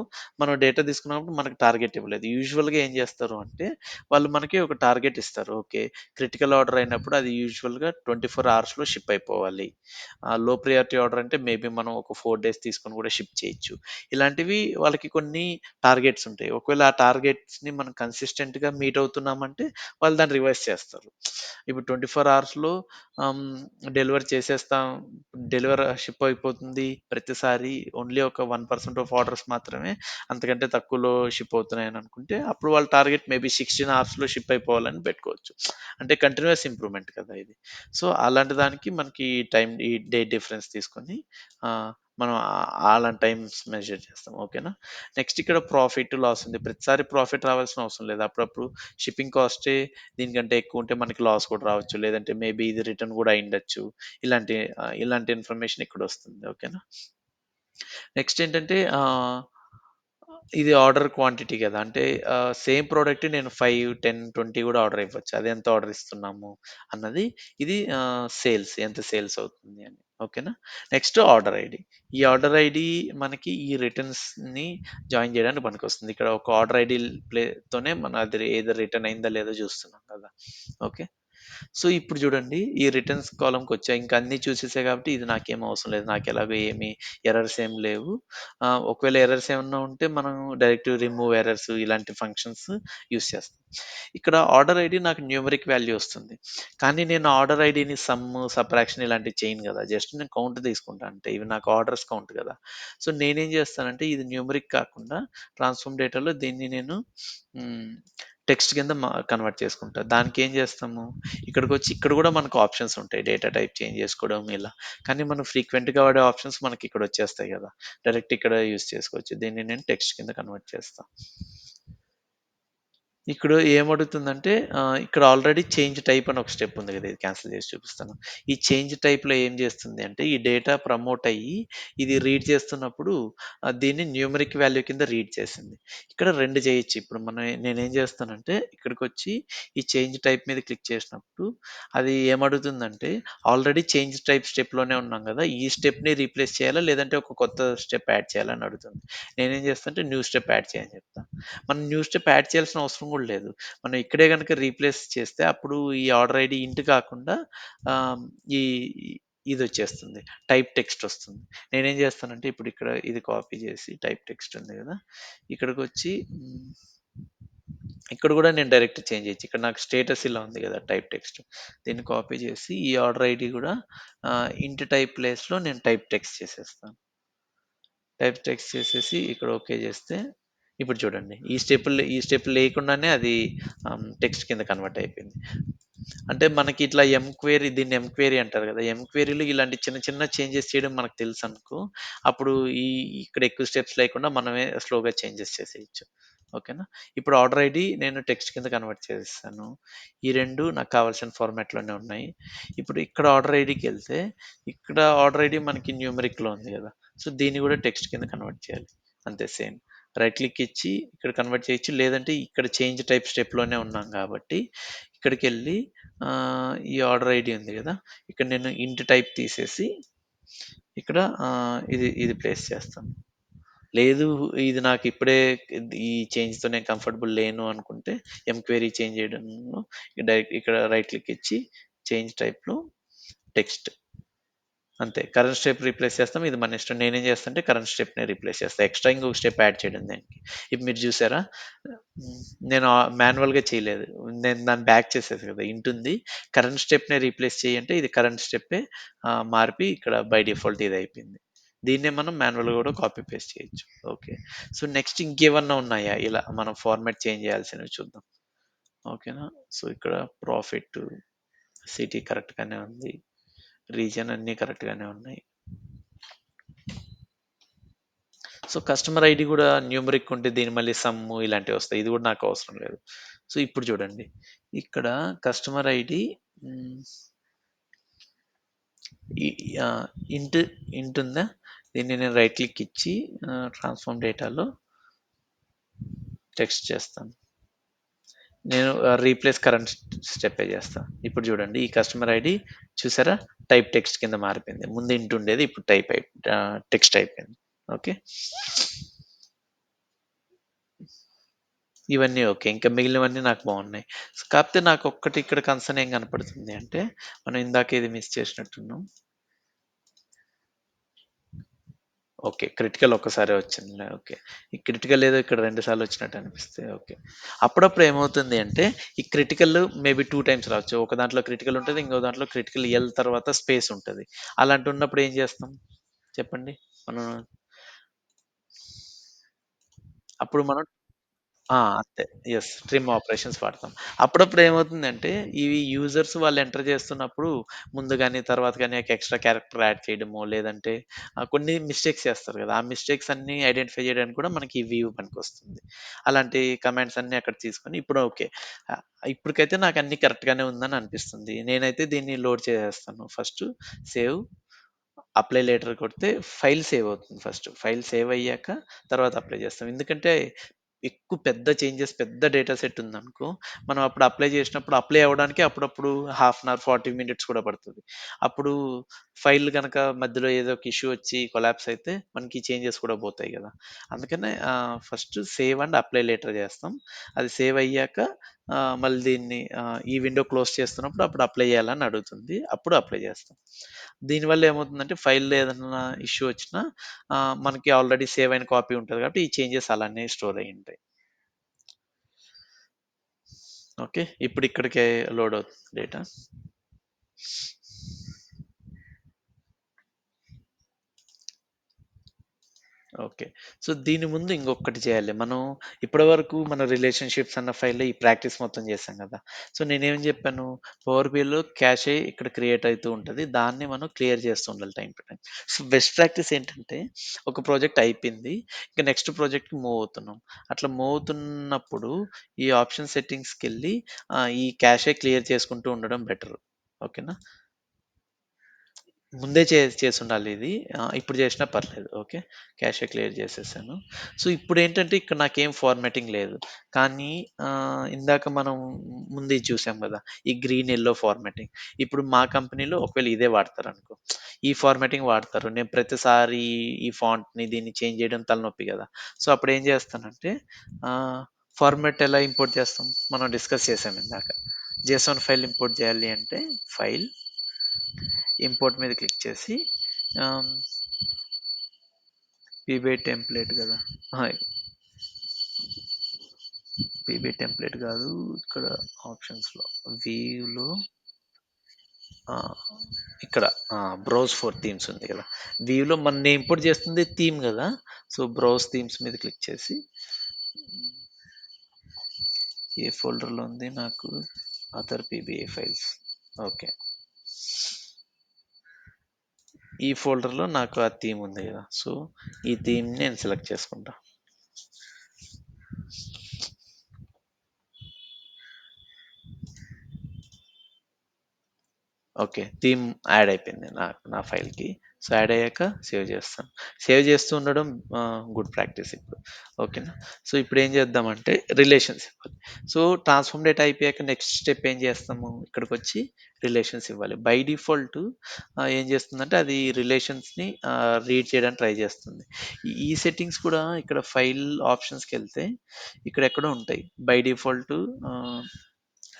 మనం డేటా తీసుకున్నప్పుడు మనకు టార్గెట్ ఇవ్వలేదు. యూజువల్‌గా ఏం చేస్తారు అంటే, వాళ్ళు మనకి ఒక టార్గెట్ ఇస్తారు. ఓకే. క్రిటికల్ ఆర్డర్ అయినప్పుడు అది యూజువల్‌గా 24 అవర్స్‌లో షిప్ అయిపోవాలి. లో ప్రియారిటీ ఆర్డర్ అంటే మేబీ మనం ఒక 4 డేస్ తీసుకొని కూడా షిప్ చేయొచ్చు. ఇలాంటివి వాళ్ళకి కొన్ని టార్గెట్స్ ఉంటాయి. ఒకవేళ ఆ టార్గెట్స్‌ని మనం కన్సిస్టెంట్‌గా మీట్ అవుతున్నామంటే వాళ్ళు దాన్ని రివైజ్ చేస్తారు. ఇప్పుడు 24 అవర్స్‌లో ఆహ్, డెలివర్ చేసేస్తాం. షిప్ అయిపోతుంది. ప్రతిసారి ఓన్లీ ఒక 1% ఆఫ్ ఆర్డర్స్ మాత్రమే అంతకంటే తక్కువలో షిప్ అవుతున్నాయని అనుకుంటే, అప్పుడు వాళ్ళ టార్గెట్ మేబీ 16 అవర్స్‌లో షిప్ అయిపోవాలని పెట్టుకోవచ్చు. అంటే కంటిన్యూయస్ ఇంప్రూవ్‌మెంట్ కదా ఇది. సో, అలాంటి దానికి మనకి ఈ డే డిఫరెన్స్ తీసుకొని మనం అలాంటి టైమ్స్ మెజర్ చేస్తాం. ఓకేనా? నెక్స్ట్ ఇక్కడ ప్రాఫిట్, లాస్ ఉంది. ప్రతిసారి ప్రాఫిట్ రావాల్సిన అవసరం లేదు. అప్పుడప్పుడు షిప్పింగ్ కాస్టే దీనికంటే ఎక్కువుంటే మనకి లాస్ కూడా రావచ్చు. లేదంటే మేబీ ఇది రిటర్న్ గూడా అయ్యుండొచ్చు. ఇలాంటి ఇన్ఫర్మేషన్ ఇక్కడొస్తుంది. ఓకేనా? నెక్స్ట్ ఏంటంటే ఇది ఆర్డర్ క్వాంటిటీ గదా! అంటే సేమ్ ప్రొడక్ట్ నేను 5, 10, 20 గూడా ఆర్డర్ ఇవ్వచ్చు. అదెంత ఆర్డర్ ఇస్తున్నాము అన్నది ఇది ఎంత సేల్స్ అవుతుంది అని. ఓకేనా? Next order ID. ఈ ఆర్డర్ ఐడీ మనకి ఈ రిటర్న్స్‌ని జాయిన్ జేయడానికి పనికొస్తుంది. ఇక్కడ ఒక ఆర్డర్ ఐడీ తోనే మనం అది ఏదో రిటర్న్ అయిందా లేదో జూస్తున్నాం కదా! ఓకే. సో, ఇప్పుడు జూడండి ఈ రిటర్న్స్ కాలమ్‌కొచ్చా. ఇంక అన్నీ చూసేసా కాబట్టి ఇది నాకేం అవసరం లేదు. నాకెలాగో ఏమి ఎర్రర్స్ ఏం లేవు. ఒకవేళ ఎర్రర్స్ ఏమన్నా ఉంటే మనం డైరెక్ట్ రిమూవ్ ఎర్రర్స్ ఇలాంటి ఫంక్షన్స్ యూజ్ చేస్తాం. ఇక్కడ ఆర్డర్ ఐడీ నాకు న్యూమరిక్ వాల్యూ వస్తుంది. కానీ నేను ఆర్డర్ ఐడీని సబ్ట్రాక్షన్ ఇలాంటివి చేయను గదా! జస్ట్ నేను కౌంట్ తీసుకుంటా అంతే. ఇవి నాకు ఆర్డర్స్ కౌంట్ గదా! సో, నేనేం జేస్తానంటే ఇది న్యూమరిక్ కాకుండా ట్రాన్స్‌ఫార్మ్ డేటాలో దీన్ని నేను హ్మ్. టెక్స్ట్ కింద కన్వర్ట్ చేసుకుంటా. దానికేం జేస్తాము, ఇక్కడికొచ్చి ఇక్కడ గూడా మనకు ఆప్షన్స్ ఉంటాయి. డేటా టైప్ చేంజ్ చేసుకోవడం ఇలా. కానీ మనం ఫ్రీక్వెంట్‌గా వాడే ఆప్షన్స్ మనకిక్కడొచ్చేస్తాయి గదా! డైరెక్ట్ ఇక్కడ యూజ్ చేసుకోవచ్చు. దీన్ని నేను టెక్స్ట్ కింద కన్వర్ట్ చేస్తా. ఇక్కడ ఏమడుగుతుందంటే ఇక్కడ ఆల్రెడీ చేంజ్ టైప్ అని ఒక స్టెప్ ఉంది కదా! ఇది క్యాన్సెల్ చేసి చూపిస్తాను. ఈ చేంజ్ టైప్‌లో ఏం చేస్తుంది అంటే, ఈ డేటా ప్రమోట్ అయ్యి ఇది రీడ్ చేస్తున్నప్పుడు దీన్ని న్యూమరిక్ వాల్యూ కింద రీడ్ చేసింది. ఇక్కడ 2 చేయొచ్చు. ఇప్పుడు నేనేం చేస్తానంటే ఇక్కడికొచ్చి ఈ చేంజ్ టైప్ మీద క్లిక్ చేసినప్పుడు అది ఏమడుగుతుందంటే, ఆల్రెడీ చేంజ్ టైప్ స్టెప్‌లోనే ఉన్నాం కదా! ఈ స్టెప్‌ని రీప్లేస్ చేయాలా? లేదంటే ఒక కొత్త స్టెప్ యాడ్ చేయాలా? అని అడుగుతుంది. నేనేం చేస్తానంటే న్యూ స్టెప్ యాడ్ చేయని చెప్తా. మనం న్యూ స్టెప్ యాడ్ చేయాల్సిన అవసరం కూడా లేదు. మనం ఇక్కడే గనుక రీప్లేస్ చేస్తే అప్పుడు ఈ ఆర్డర్ ఐడి ఇంట్ కాకుండా ఆహ్, ఈ ఇదొచ్చేస్తుంది. టైప్ టెక్స్ట్ వస్తుంది. నేనేం చేస్తానంటే ఇప్పుడు ఇక్కడ ఇది కాపీ చేసి టైప్ టెక్స్ట్ ఉంది కదా! ఇక్కడికొచ్చి ఇక్కడ కూడా నేను డైరెక్ట్ చేంజ్ చేయొచ్చు. ఇక్కడ నాకు స్టేటస్ ఇలా ఉంది కదా! Type text. దీన్ని కాపీ చేసి ఈ ఆర్డర్ ఐడి కూడా ఇంట్ టైప్ ప్లేస్‌లో నేను టైప్ టెక్స్ట్ చేసేస్తాను. టైప్ టెక్స్ట్ చేసేసి ఇక్కడ ఓకే చేస్తే ఇప్పుడు చూడండి. ఈ స్టెప్ లేకుండానే అది టెక్స్ట్ కింద కన్వర్ట్ అయిపోయింది. అంటే మనకి ఇట్లా దీన్ని ఎంక్వైరీ అంటారు కదా! ఎంక్వైరీలో ఇలాంటి చిన్న చిన్న చేంజెస్ చేయడం మనకు తెలుసనుకో, అప్పుడు ఈ ఇక్కడ ఎక్కువ స్టెప్స్ లేకుండా మనమే స్లోగా చేంజెస్ చేసేయొచ్చు. ఓకేనా? ఇప్పుడు ఆర్డర్ ఐడి నేను టెక్స్ట్ కింద కన్వర్ట్ చేసేసాను. ఈ 2 నాకు కావాల్సిన ఫార్మాట్‌లోనే ఉన్నాయి. ఇప్పుడు ఇక్కడ ఆర్డర్ ఐడికెళ్తే, ఇక్కడ ఆర్డర్ ఐడి మనకి న్యూమరిక్‌లో ఉంది గదా! సో, దీన్ని గూడా టెక్స్ట్ కింద కన్వర్ట్ చేయాలి. అంతే సేమ్. రైట్ క్లిక్ ఇచ్చి ఇక్కడ కన్వర్ట్ చేయొచ్చు. లేదంటే ఇక్కడ చేంజ్ టైప్ స్టెప్‌లోనే ఉన్నాం గాబట్టి, ఇక్కడికెళ్ళి ఈ ఆర్డర్ ఐడి ఉంది గదా! ఇక్కడ నేను ఇంట్ టైప్ తీసేసి, ఇక్కడ ఇది ప్లేస్ చేస్తాను. లేదు ఇది నాకిప్పుడే ఈ చేంజ్‌తో నేను కంఫర్టబుల్ లేను అనుకుంటే, ఎంక్వైరీ చేంజ్ చేయడంలో డైరెక్ట్ ఇక్కడ రైట్ క్లిక్ ఇచ్చి చేంజ్ టైప్‌లో టెక్స్ట్ అంతే. కరెంట్ స్టెప్ రీప్లేస్ చేస్తాం. ఇది మన ఇష్టం. నేనేం చేస్తానంటే కరెంట్ స్టెప్‌నే రీప్లేస్ చేస్తా. ఎక్స్‌ట్రా ఇంకొక స్టెప్ యాడ్ చేయడం దానికి. ఇప్పుడు మీరు చూసారా? హ్మ్. నేను మాన్యువల్‌గా చేయలేదు. నేను దాన్ని బ్యాక్ చేసేసా కదా! ఇంటుంది. కరెంట్ స్టెప్‌నే రీప్లేస్ చెయ్యి అంటే ఇది కరెంట్ స్టెప్పే మారిపి ఇక్కడ బై డిఫాల్ట్ ఇదయిపోయింది. దీన్నే మనం మాన్యువల్‌గా కూడా కాపీ పేస్ట్ చేయొచ్చు. ఓకే. సో, నెక్స్ట్ ఇంకేమన్నా ఉన్నాయా? ఇలా మనం ఫార్మాట్ చేంజ్ చేయాల్సినవి చూద్దాం. ఓకేనా? సో, ఇక్కడ ప్రాఫిట్, సిటీ కరెక్ట్‌గానే ఉంది. రీజియన్ అన్నీ కరెక్ట్‌గానే ఉన్నాయి. సో, కస్టమర్ ఐడీ గూడా న్యూమరిక్ ఉంటే దీన్ని మళ్ళీ సమ్ము ఇలాంటివొస్తాయి. ఇది గూడా నాకు అవసరం లేదు. సో, ఇప్పుడు చూడండి. ఇక్కడ కస్టమర్ ఐడీ హ్మ్, ఈ ఆహ్, ఇంట్ ఇంట్ ఉందా? దీన్ని నేను రైట్ క్లిక్ ఇచ్చి ట్రాన్స్‌ఫార్మ్ డేటాలో టెక్స్ట్ చేస్తాను. నేను రీప్లేస్ కరెంట్ స్టెప్పే చేస్తా. ఇప్పుడు చూడండి ఈ కస్టమర్ ఐడీ చూసారా? టైప్ టెక్స్ట్ కింద మారిపోయింది. ముందు ఇంట్ ఉండేది ఇప్పుడు టెక్స్ట్ అయిపోయింది. ఓకే. ఇవన్నీ ఓకే. ఇంకా మిగిలినవన్నీ నాకు బావున్నాయి. కాపోతే నాకొక్కటి ఇక్కడ కన్సర్న్ ఏం కనపడుతుంది అంటే, మనం ఇందాక ఇది మిస్ చేసినట్టున్నాం. ఓకే. క్రిటికల్ ఒక్కసారే వచ్చిందిలే. ఓకే. ఈ క్రిటికల్ ఏదో ఇక్కడ 2 సార్లు వచ్చినట్టు అనిపిస్తే ఓకే. అప్పుడప్పుడు ఏమవుతుంది అంటే, ఈ క్రిటికల్ మేబీ 2 టైమ్స్ రావచ్చు. ఒక దాంట్లో క్రిటికల్ ఉంటది. ఇంకో దాంట్లో క్రిటికల్ ఎల్ తర్వాత స్పేస్ ఉంటది. అలాంటున్నప్పుడు ఏం చేస్తాం? చెప్పండి? మనం అప్పుడు మనం అంతే. యెస్. ట్రిమ్ ఆపరేషన్స్ వాడతాం. అప్పుడప్పుడు ఏమవుతుందంటే, ఇవి యూజర్స్ వాళ్ళు ఎంటర్ చేస్తున్నప్పుడు ముందు గాని, తర్వాత గాని ఒక ఎక్స్‌ట్రా క్యారెక్టర్ యాడ్ చేయడమో, లేదంటే కొన్ని మిస్టేక్స్ చేస్తారు గదా! ఆ మిస్టేక్స్ అన్నీ ఐడెంటిఫై చేయడానికి కూడా మనకి ఈ వ్యూ పనికొస్తుంది. అలాంటి కమాండ్స్ అన్నీ అక్కడ తీసుకొని ఇప్పుడు ఓకే. ఆహ్, ఇప్పటికైతే నాకు అన్నీ కరెక్ట్‌గానే ఉందని అనిపిస్తుంది. నేనైతే దీన్ని లోడ్ చేసేస్తాను. ఫస్టు సేవ్ అప్లై లేటర్ కొడితే ఫైల్ సేవ్ అవుతుంది ఫస్ట్. ఫైల్ సేవ్ అయ్యాక తర్వాత అప్లై చేస్తాం. ఎందుకంటే ఎక్కువ పెద్ద చేంజెస్ పెద్ద డేటా సెట్ ఉందనుకో, మనం అప్పుడు అప్లై చేసినప్పుడు అప్లై అవ్వడానికి అప్పుడప్పుడు హాఫ్ అన్ అవర్, 40 మినిట్స్ కూడా పడతది. అప్పుడు ఫైల్ గనక మధ్యలో ఏదో ఒక ఇష్యూ వచ్చి కొలాప్స్ అయితే మనకి చేంజెస్ కూడా పోతాయి గదా! అందుకనే first save and apply later చేస్తాం. అది సేవ్ అయ్యాక మళ్ళీ దీన్ని ఈ విండో క్లోజ్ చేస్తున్నప్పుడు అప్పుడు అప్లై చేయాలని అడుగుతుంది. అప్పుడు అప్లై చేస్తాం. దీనివల్ల ఏమవుతుందంటే ఫైల్‌లో ఏదన్నా ఇష్యూ వచ్చినా మనకి ఆల్రెడీ సేవ్ అయిన కాపీ ఉంటది కాబట్టి ఈ చేంజెస్ అలానే స్టోర్ అయ్యుంటాయి. ఓకే. ఇప్పుడు ఇక్కడికే లోడ్ అవుతుంది డేటా. ఓకే. సో, దీని ముందు ఇంకొకటి చేయాలి. మనం ఇప్పటివరకు మన రిలేషన్‌షిప్స్ అన్న ఫైల్‌లో ఈ ప్రాక్టీస్ మొత్తం చేశాం గదా! సో, నేనేం జెప్పాను, పవర్ బిఐలో క్యాషే ఇక్కడ క్రియేట్ అయితూ ఉంటది. దాన్ని మనం క్లియర్ చేస్తూ ఉండాలి time to time. So, best practice ఏంటంటే, ఒక ప్రాజెక్ట్ అయిపోయింది. ఇక నెక్స్ట్ ప్రాజెక్ట్‌కి మూవ్ అవుతున్నాం. అట్లా మూవ్ అవుతున్నప్పుడు ఈ ఆప్షన్ సెట్టింగ్స్‌కెళ్ళి ఈ క్యాషే క్లియర్ చేసుకుంటూ ఉండడం బెటర్. ఓకేనా? ముందే చేసుండాలి ఇది. ఇప్పుడు చేసినా పర్లేదు. ఓకే. క్యాషే క్లియర్ చేసేసాను. సో, ఇప్పుడేంటంటే ఇక్కడ నాకేం ఫార్మాటింగ్ లేదు. కానీ ఇందాక మనం ముందు ఇది చూసాం గదా! ఈ గ్రీన్, యెల్లో ఫార్మాటింగ్. ఇప్పుడు మా కంపెనీలో ఒకవేళ ఇదే వాడతారనుకో, ఈ ఫార్మాటింగ్ వాడతారు. నేను ప్రతిసారి ఈ ఫాంట్‌ని దీన్ని చేంజ్ చేయడం తలనొప్పి గదా! సో, అప్పుడేం చేస్తానంటే ఫార్మాట్ ఎలా ఇంపోర్ట్ చేస్తాం? మనం డిస్కస్ చేసాం ఇందాక. జేసన్ ఫైల్ ఇంపోర్ట్ చేయాలి అంటే ఫైల్ ఇంపోర్ట్ మీద క్లిక్ చేసి ఆహ్, పీబీ టెంప్లేట్ కదా! అహా! పీబీ టెంప్లేట్ కాదు. ఇక్కడ ఆప్షన్స్‌లో వ్యూలో ఆహ్, ఇక్కడ బ్రౌజ్ ఫర్ థీమ్స్ ఉంది కదా! వ్యూలో నేను ఇంపోర్ట్ చేస్తుంది థీమ్ కదా! సో, బ్రౌజ్ థీమ్స్ మీద క్లిక్ చేసి ఏ ఫోల్డర్‌లో ఉంది నాకు అదర్ పీబీఏ ఫైల్స్. ఓకే. ఈ ఫోల్డర్‌లో నాకు ఆ థీమ్ ఉంది కదా! సో, ఈ థీమ్‌ని నేను సెలెక్ట్ చేసుకుంటా. ఓకే. థీమ్ యాడ్ అయిపోయింది నా ఫైల్‌కి. సో, యాడ్ అయ్యాక సేవ్ చేస్తాను. సేవ్ చేస్తూ ఉండడం గుడ్ ప్రాక్టీస్ ఇప్పుడు. ఓకేనా? సో, ఇప్పుడేం చేద్దామంటే రిలేషన్స్ ఇవ్వాలి. సో, ట్రాన్స్‌ఫార్మ్ డేటా అయిపోయాక నెక్స్ట్ స్టెప్ ఏం చేస్తాము? ఇక్కడికొచ్చి రిలేషన్స్ ఇవ్వాలి. బై డిఫాల్ట్ ఏం చేస్తుందంటే అది రిలేషన్స్‌ని రీడ్ చేయడానికి ట్రై చేస్తుంది. ఈ సెట్టింగ్స్ కూడా ఇక్కడ ఫైల్ ఆప్షన్స్‌కెళ్తే ఇక్కడెక్కడో ఉంటాయి. బై డిఫాల్ట్ ఆహ్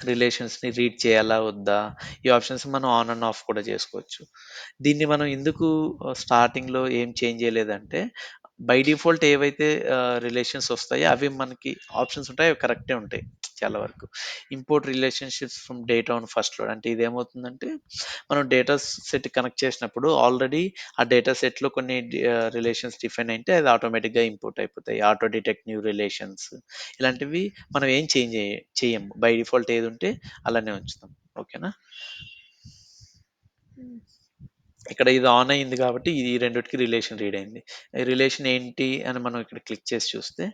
రిలేషన్స్‌ని రీడ్ చేయాలా? వద్దా? ఈ ఆప్షన్స్ మనం ఆన్ అండ్ ఆఫ్ కూడా చేసుకోవచ్చు. దీన్ని మనం ఎందుకు స్టార్టింగ్‌లో ఏం చేంజ్ చేయలేదంటే, బై డిఫాల్ట్ ఏవైతే రిలేషన్స్ వస్తాయో అవి మనకి ఆప్షన్స్ ఉంటాయి. అవి కరెక్టే ఉంటాయి చాలా వరకు. Import relationships from data on first load అంటే ఇదేమవుతుందంటే, మనం డేటా సెట్ కనెక్ట్ చేసినప్పుడు ఆల్రెడీ ఆ డేటా సెట్‌లో కొన్ని రిలేషన్స్ డిఫైన్ అయ్యుంటే అది ఆటోమేటిక్‌గా ఇంపోర్ట్ అయిపోతాయి. ఆటో డిటెక్ట్ న్యూ రిలేషన్స్ ఇలాంటివి మనం ఏం చెయ్యము. బై డిఫాల్ట్ ఏదుంటే అలానే ఉంచుతాం. ఓకేనా? ఇక్కడ ఇది ఆన్ అయింది కాబట్టి ఈ రెండిటికి రిలేషన్ రీడ్ అయింది. ఈ రిలేషన్ ఏంటి అని మనం ఇక్కడ క్లిక్ చేసి చూస్తే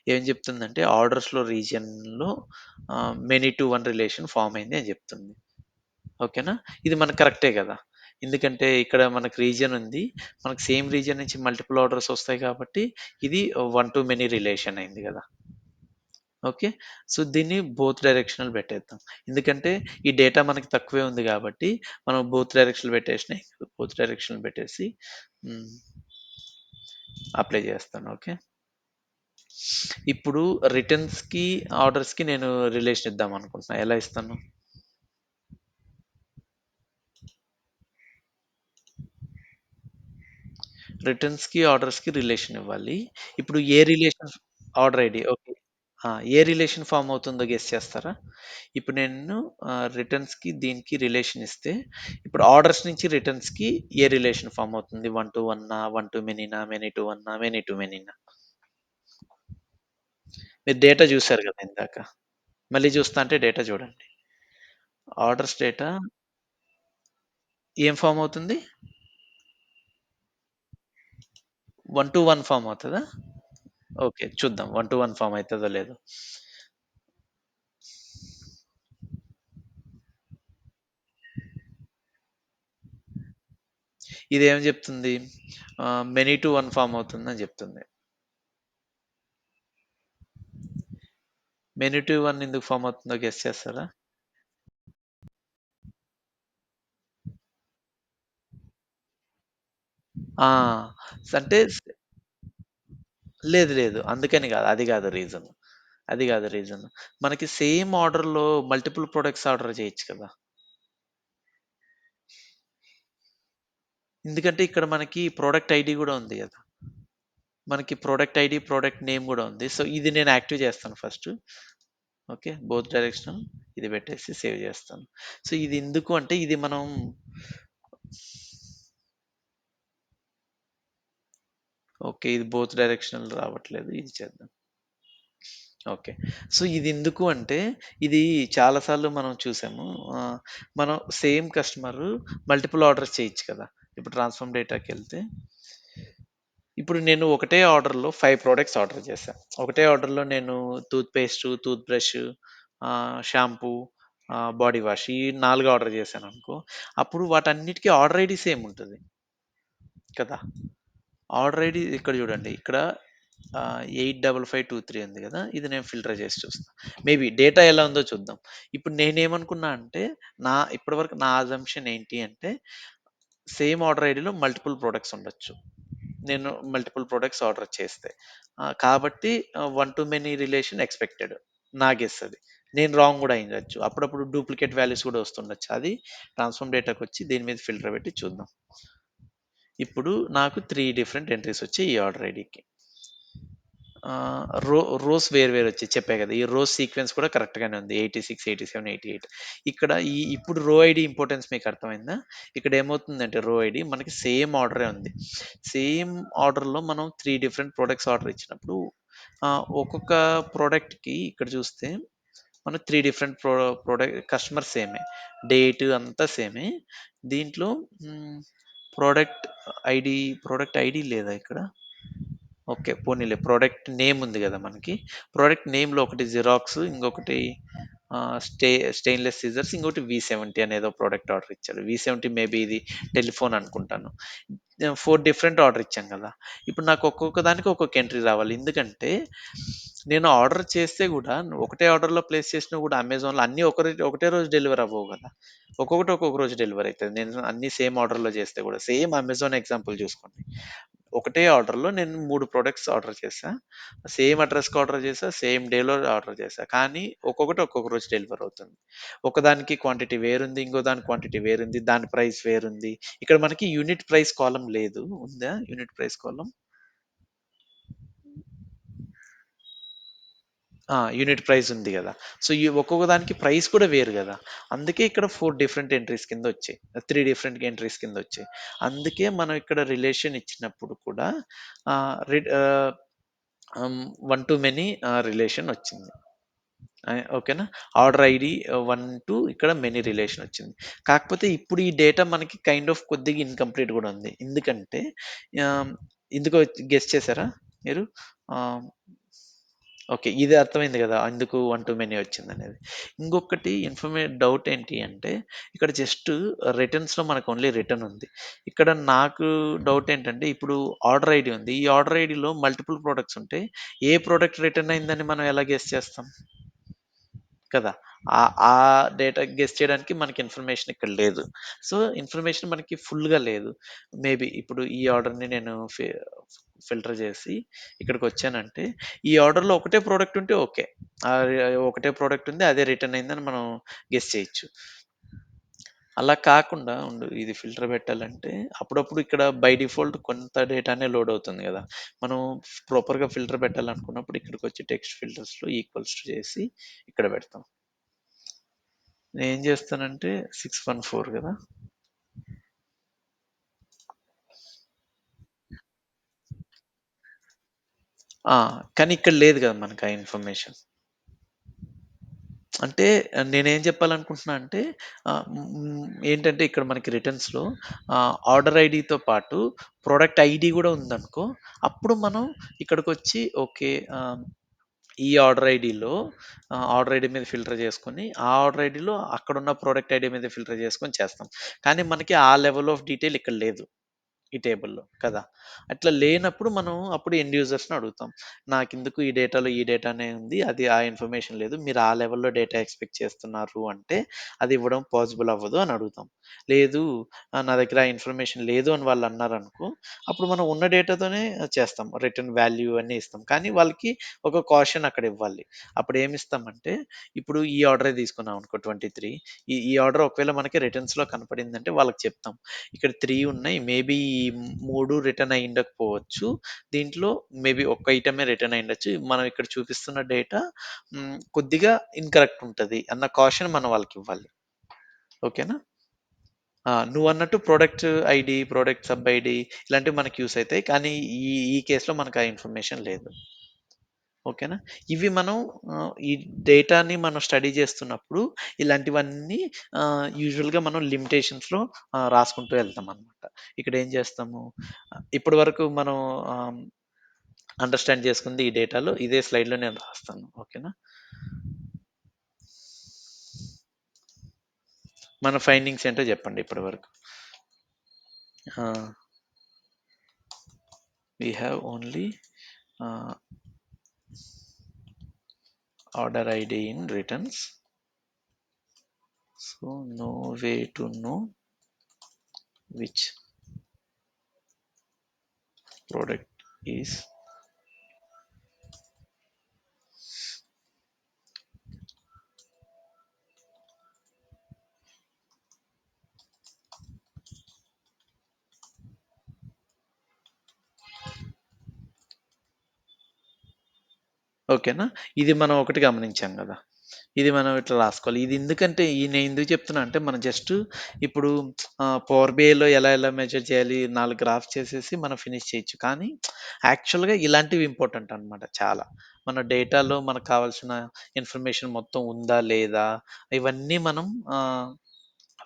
ఏం చెప్తుందంటే ఆర్డర్స్‌లో రీజియన్‌లో many to one relation form అయింది అని చెప్తుంది. ఓకేనా? ఇది మనకు కరెక్టే గదా! ఎందుకంటే ఇక్కడ మనకు రీజియన్ ఉంది. మనకు సేమ్ రీజియన్ నుంచి మల్టిపుల్ ఆర్డర్స్ వస్తాయి కాబట్టి ఇది వన్ టు మెనీ రిలేషన్ అయింది గదా! ఓకే. సో, దీన్ని బోత్ డైరెక్షనల్ పెట్టేద్దాం. ఎందుకంటే, ఈ డేటా మనకి తక్కువే ఉంది గాబట్టి, మనం బోత్ డైరెక్షన్‌లో పెట్టేసినయి. బోత్ డైరెక్షన్‌లో పెట్టేసి హ్మ్. అప్లై చేస్తాను. ఓకే. ఇప్పుడు రిటర్న్స్‌కి, ఆర్డర్స్‌కి నేను రిలేషన్ ఇద్దామనుకుంటున్నా. ఎలా ఇస్తాను? రిటర్న్స్‌కి, ఆర్డర్స్‌కి రిలేషన్ ఇవ్వాలి. ఇప్పుడు ఏ రిలేషన్ ఆర్డర్ ఐడి ఓకే. ఏ రిలేషన్ ఫార్మ్ అవుతుందో గెస్ చేస్తారా? ఇప్పుడు నేను రిటర్న్స్‌కి, దీనికి రిలేషన్ ఇస్తే, ఇప్పుడు ఆర్డర్స్ నుంచి రిటర్న్స్‌కి ఏ రిలేషన్ ఫార్మ్ అవుతుంది? 1 టు 1 1 టు మెనీనా? మెనీ టు 1 మెనీ టు మెనీనా? మీరు డేటా చూసారు కదా ఇందాక. మళ్ళీ చూస్తా అంటే డేటా చూడండి. ఆర్డర్స్ డేటా ఏం ఫార్మ్ అవుతుంది? 1 టు 1 ఫార్మ్ అవుతదా? ఓకే. చూద్దాం 1 టు 1 ఫార్మ్ అయితదో లేదో. ఇదేం చెప్తుంది? మెనీ టు 1 ఫార్మ్ అవుతుందని చెప్తుంది. మెనీ టు 1 ఎందుకు ఫార్మ్ అవుతుందో గెస్ చేస్తారా? ఆ! అంటే లేదు. లేదు. అందుకని గాదు. అది గాదు రీజన్. అది గాదు రీజన్. మనకి సేమ్ ఆర్డర్‌లో మల్టిపుల్ ప్రొడక్ట్స్ ఆర్డర్ చేయొచ్చు కదా! ఎందుకంటే ఇక్కడ మనకి ప్రొడక్ట్ ఐడీ గూడా ఉంది గదా! మనకి ప్రొడక్ట్ ఐడీ, ప్రొడక్ట్ నేమ్ గూడా ఉంది. సో, ఇది నేను యాక్టివ్ చేస్తాను ఫస్టు. ఓకే. బోత్ డైరెక్షనల్ ఇది పెట్టేసి సేవ్ చేస్తాను. సో, ఇది ఎందుకు అంటే ఇది మనం ఓకే. ఇది బోత్ డైరెక్షనల్ రావట్లేదు. ఇది చేద్దాం. ఓకే. సో, ఇదెందుకు అంటే, ఇది చాలా సార్లు మనం చూసాము. ఆహ్, మనం సేమ్ కస్టమరు మల్టిపుల్ ఆర్డర్స్ చేయొచ్చు కదా! ఇప్పుడు ట్రాన్స్‌ఫార్మ్ డేటాకెళ్తే, ఇప్పుడు నేను ఒకటే ఆర్డర్‌లో 5 ప్రొడక్ట్స్ ఆర్డర్ చేశా. ఒకటే ఆర్డర్‌లో నేను tooth paste, tooth brush, shampoo, body wash ఈ 4 ఆర్డర్ చేశాననుకో, అప్పుడు వాటన్నిటికి ఆర్డర్ ఐడీ సేమ్ ఉంటది కదా! ఆర్డర్ ఐడీ ఇక్కడ చూడండి. ఇక్కడ 855523 ఉంది గదా! ఇది నేను ఫిల్టర్ చేసి చూస్తా. మేబీ డేటా ఎలా ఉందో చూద్దాం. ఇప్పుడు నేనేమనుకున్నా అంటే, ఇప్పటివరకు నా అజంప్షన్ ఏంటి అంటే, సేమ్ ఆర్డర్ ఐడీలో మల్టిపుల్ ప్రొడక్ట్స్ ఉండొచ్చు. నేను మల్టిపుల్ ప్రొడక్ట్స్ ఆర్డర్ చేస్తే. కాబట్టి one to many relation expected. నా గెస్ అది. నేను రాంగ్ గూడా అయ్యుండొచ్చు. అప్పుడప్పుడు డూప్లికేట్ వాల్యూస్ గూడా వస్తుండొచ్చు. అది ట్రాన్స్‌ఫార్మ్ డేటాకొచ్చి దీని మీద ఫిల్టర్ పెట్టి చూద్దాం. ఇప్పుడు నాకు 3 డిఫరెంట్ ఎంట్రీస్ వచ్చాయి ఈ ఆర్డర్ ఐడీకి. రోస్ వేరు వేరొచ్చాయి చెప్పా గదా! ఈ రోస్ సీక్వెన్స్ కూడా కరెక్ట్‌గానే ఉంది. 86, 87, 88. ఇక్కడ ఇప్పుడు రో ఐడీ ఇంపార్టెన్స్ మీకు అర్థమైందా? ఇక్కడ ఏమవుతుందంటే రో ఐడీ మనకి సేమ్ ఆర్డరే ఉంది. సేమ్ ఆర్డర్‌లో మనం 3 డిఫరెంట్ ప్రొడక్ట్స్ ఆర్డర్ ఇచ్చినప్పుడు ఒక్కొక్క ప్రొడక్ట్‌కి ఇక్కడ చూస్తే మనకు 3 డిఫరెంట్ కస్టమర్ సేమే. డేట్ అంతా సేమే. దీంట్లో హ్మ్, ప్రొడక్ట్ ఐడీ ప్రొడక్ట్ ఐడీ లేదా ఇక్కడ? ఓకే. పోనీలే ప్రొడక్ట్ నేమ్ ఉంది గదా! మనకి. ప్రొడక్ట్ నేమ్‌లో ఒకటి జిరాక్స్, ఇంకొకటి ఆహ్, స్టే స్టెయిన్‌లెస్ సిజర్స్, ఇంకోటి వి70 అనేదో ప్రొడక్ట్ ఆర్డర్ ఇచ్చారు. వి70 మేబీ ఇది టెలిఫోన్ అనుకుంటాను. 4 డిఫరెంట్ ఆర్డర్ ఇచ్చాం గదా! ఇప్పుడు నాకు ఒక్కొక్క దానికి ఒక్కొక్క ఎంట్రీ రావాలి. ఎందుకంటే నేను ఆర్డర్ చేస్తే గూడా ఒకటే ఆర్డర్‌లో ప్లేస్ చేసినా గూడా అమెజాన్‌లో అన్నీ ఒకటే రోజు డెలివర్ అవ్వవు గదా! ఒక్కొక్కటి ఒక్కొక్క రోజు డెలివర్ అయితది. నేను అన్నీ సేమ్ ఆర్డర్‌లో చేస్తే గూడా. సేమ్ అమెజాన్ ఎగ్జాంపుల్ చూసుకోండి. ఒకటే ఆర్డర్‌లో నేను 3 ప్రొడక్ట్స్ ఆర్డర్ చేశా. సేమ్ అడ్రెస్‌కి ఆర్డర్ చేశా. సేమ్ డేలో ఆర్డర్ చేశా. కానీ ఒక్కొక్కటి ఒక్కొక్క రోజు డెలివర్ అవుతుంది. ఒకదానికి క్వాంటిటీ వేరుంది. ఇంకో దాని క్వాంటిటీ వేరుంది. దాని ప్రైస్ వేరుంది. ఇక్కడ మనకి యూనిట్ ప్రైస్ కాలమ్ లేదు. ఉందా unit price column? Unit price ఉంది గదా! సో, ఈ ఒక్కొక్క దానికి ప్రైస్ కూడా వేరు గదా! అందుకే ఇక్కడ 4 డిఫరెంట్ ఎంట్రీస్ కిందొచ్చాయి. 3 డిఫరెంట్ ఎంట్రీస్ కిందొచ్చాయి. అందుకే మనం ఇక్కడ రిలేషన్ ఇచ్చినప్పుడు కూడా ఆహ్, రిడ్ ఆహ్, హ్మ్. వన్ టు మెనీ రిలేషన్ వచ్చింది. ఓకేనా? ఆర్డర్ ఐడీ 1, 2 ఇక్కడ మెనీ రిలేషన్ వచ్చింది. కాకపోతే ఇప్పుడు ఈ డేటా మనకి కైండ్ ఆఫ్ కొద్దిగా ఇన్‌కంప్లీట్ గూడా ఉంది. ఎందుకంటే ఆహ్, ఎందుకో గెస్ చేసారా మీరు? ఆహ్ ఓకే. ఇది అర్థమైంది గదా! ఎందుకు వన్ టూ మెనీ వచ్చిందనేది. ఇంకొకటి డౌట్ ఏంటి అంటే, ఇక్కడ జస్ట్ రిటర్న్స్‌లో మనకు ఓన్లీ రిటర్న్ ఉంది. ఇక్కడ నాకు డౌట్ ఏంటంటే, ఇప్పుడు ఆర్డర్ ఐడీ ఉంది. ఈ ఆర్డర్ ఐడీలో మల్టిపుల్ ప్రొడక్ట్స్ ఉంటే, ఏ ప్రొడక్ట్ రిటర్న్ అయిందని మనం ఎలా గెస్ చేస్తాం? కదా! ఆ డేటా గెస్ చేయడానికి మనకి ఇన్ఫర్మేషన్ ఇక్కడ లేదు. సో, ఇన్ఫర్మేషన్ మనకి ఫుల్‌గా లేదు. మేబీ ఇప్పుడు ఈ ఆర్డర్‌ని నేను ఫిల్టర్ చేసి ఇక్కడికొచ్చానంటే, ఈ ఆర్డర్‌లో ఒకటే ప్రొడక్ట్ ఉంటే ఓకే. ఒకటే ప్రొడక్ట్ ఉంది. అదే రిటర్న్ అయిందని మనం గెస్ చేయొచ్చు. అలా కాకుండా ఇది ఫిల్టర్ పెట్టాలంటే అప్పుడప్పుడు ఇక్కడ బై డిఫాల్ట్ కొంత డేటానే లోడ్ అవుతుంది గదా! మనం ప్రాపర్‌గా ఫిల్టర్ పెట్టాలనుకున్నప్పుడు ఇక్కడికొచ్చి టెక్స్ట్ ఫిల్టర్స్‌లో ఈక్వల్స్ టు చేసి ఇక్కడ పెడతాం. నేనేం జేస్తానంటే 614 గదా! ఆ! కానీ ఇక్కడ లేదు గదా! మనకు ఆ ఇన్ఫర్మేషన్. అంటే నేనేం చెప్పాలనుకుంటున్నా అంటే ఏంటంటే ఇక్కడ మనకి రిటర్న్స్‌లో ఆర్డర్ ఐడీతో పాటు ప్రొడక్ట్ ఐడీ గూడా ఉందనుకో, అప్పుడు మనం ఇక్కడికొచ్చి ఓకే. ఈ ఆర్డర్ ఐడీలో ఆర్డర్ ఐడీ మీద ఫిల్టర్ చేసుకొని, ఆ ఆర్డర్ ఐడీలో అక్కడున్న ప్రొడక్ట్ ఐడీ మీద ఫిల్టర్ చేసుకొని చేస్తాం. కానీ మనకి ఆ లెవెల్ ఆఫ్ డీటెయిల్ ఇక్కడ లేదు. ఈ టేబుల్‌లో కదా! అట్లా లేనప్పుడు మనం అప్పుడు ఎండ్ యూజర్స్‌ని అడుగుతాం. నాకెందుకు ఈ డేటాలో ఈ డేటానే ఉంది. అది ఆ ఇన్ఫర్మేషన్ లేదు. మీరు ఆ లెవెల్‌లో డేటా ఎక్స్‌పెక్ట్ చేస్తున్నారు అంటే అది ఇవ్వడం పాసిబుల్ అవ్వదు అని అడుగుతాం. లేదు నా దగ్గర ఆ ఇన్ఫర్మేషన్ లేదు అని వాళ్ళు అన్నారనుకో, అప్పుడు మనం ఉన్న డేటాతోనే చేస్తాం. రిటర్న్ వాల్యూ అన్నీ ఇస్తాం. కానీ వాళ్ళకి ఒక కాషన్ అక్కడ ఇవ్వాలి. అప్పుడు ఏమిస్తామంటే ఇప్పుడు ఈ ఆర్డరే తీసుకున్నాం అనుకో 23 ఈ ఆర్డర్ ఒకవేళ మనకి రిటర్న్స్‌లో కనపడిందంటే వాళ్ళకి చెప్తాం. ఇక్కడ 3 ఉన్నాయి. మేబీ ఈ 3 రిటర్న్ అయ్యుండకపోవచ్చు. దీంట్లో మేబీ ఒక్క ఐటమే రిటర్న్ అయ్యుండొచ్చు. మనం ఇక్కడ చూపిస్తున్న డేటా కొద్దిగా ఇన్‌కరెక్ట్ ఉంటది అన్న కాషన్ మనం వాళ్ళకివ్వాలి. ఓకేనా? నువ్వన్నట్టు product ID, product sub ID ఇలాంటివి మనకు యూజ్ అయితాయి. కానీ ఈ ఈ కేస్‌లో మనకు ఆ ఇన్ఫర్మేషన్ లేదు. ఓకేనా? ఇవి మనం ఈ డేటాని మనం స్టడీ చేస్తున్నప్పుడు ఇలాంటివన్నీ యూజువల్‌గా మనం లిమిటేషన్స్‌లో రాసుకుంటూ వెళ్తామనమాట. ఇక్కడ ఏం చేస్తాము, ఇప్పటి వరకు మనం ఆహ్, అండర్‌స్టాండ్ చేసుకుంది ఈ డేటాలో ఇదే స్లైడ్‌లో నేను రాస్తాను. ఓకేనా? మన ఫైండింగ్స్ ఏంటో చెప్పండి ఇప్పటి వరకు. ఆ! వి హావ్ ఓన్లీ ఆహ్, order ID in returns. So no way to know which product is ఓకేనా? ఇది మనం ఒకటి గమనించాం గదా! ఇది మనం ఇట్లా రాసుకోవాలి. ఇది ఎందుకంటే నేను ఎందుకు చెప్తున్నా అంటే మనం జస్ట్ ఇప్పుడు పవర్ బిఐలో ఎలా మెజర్ చేయాలి 4 గ్రాఫ్స్ చేసేసి మనం ఫినిష్ చేయొచ్చు. కానీ యాక్చువల్‌గా ఇలాంటివి ఇంపార్టెంట్ అన్నమాట చాలా. మన డేటాలో మనకు కావాల్సిన ఇన్ఫర్మేషన్ మొత్తం ఉందా? లేదా? ఇవన్నీ మనం ఆహ్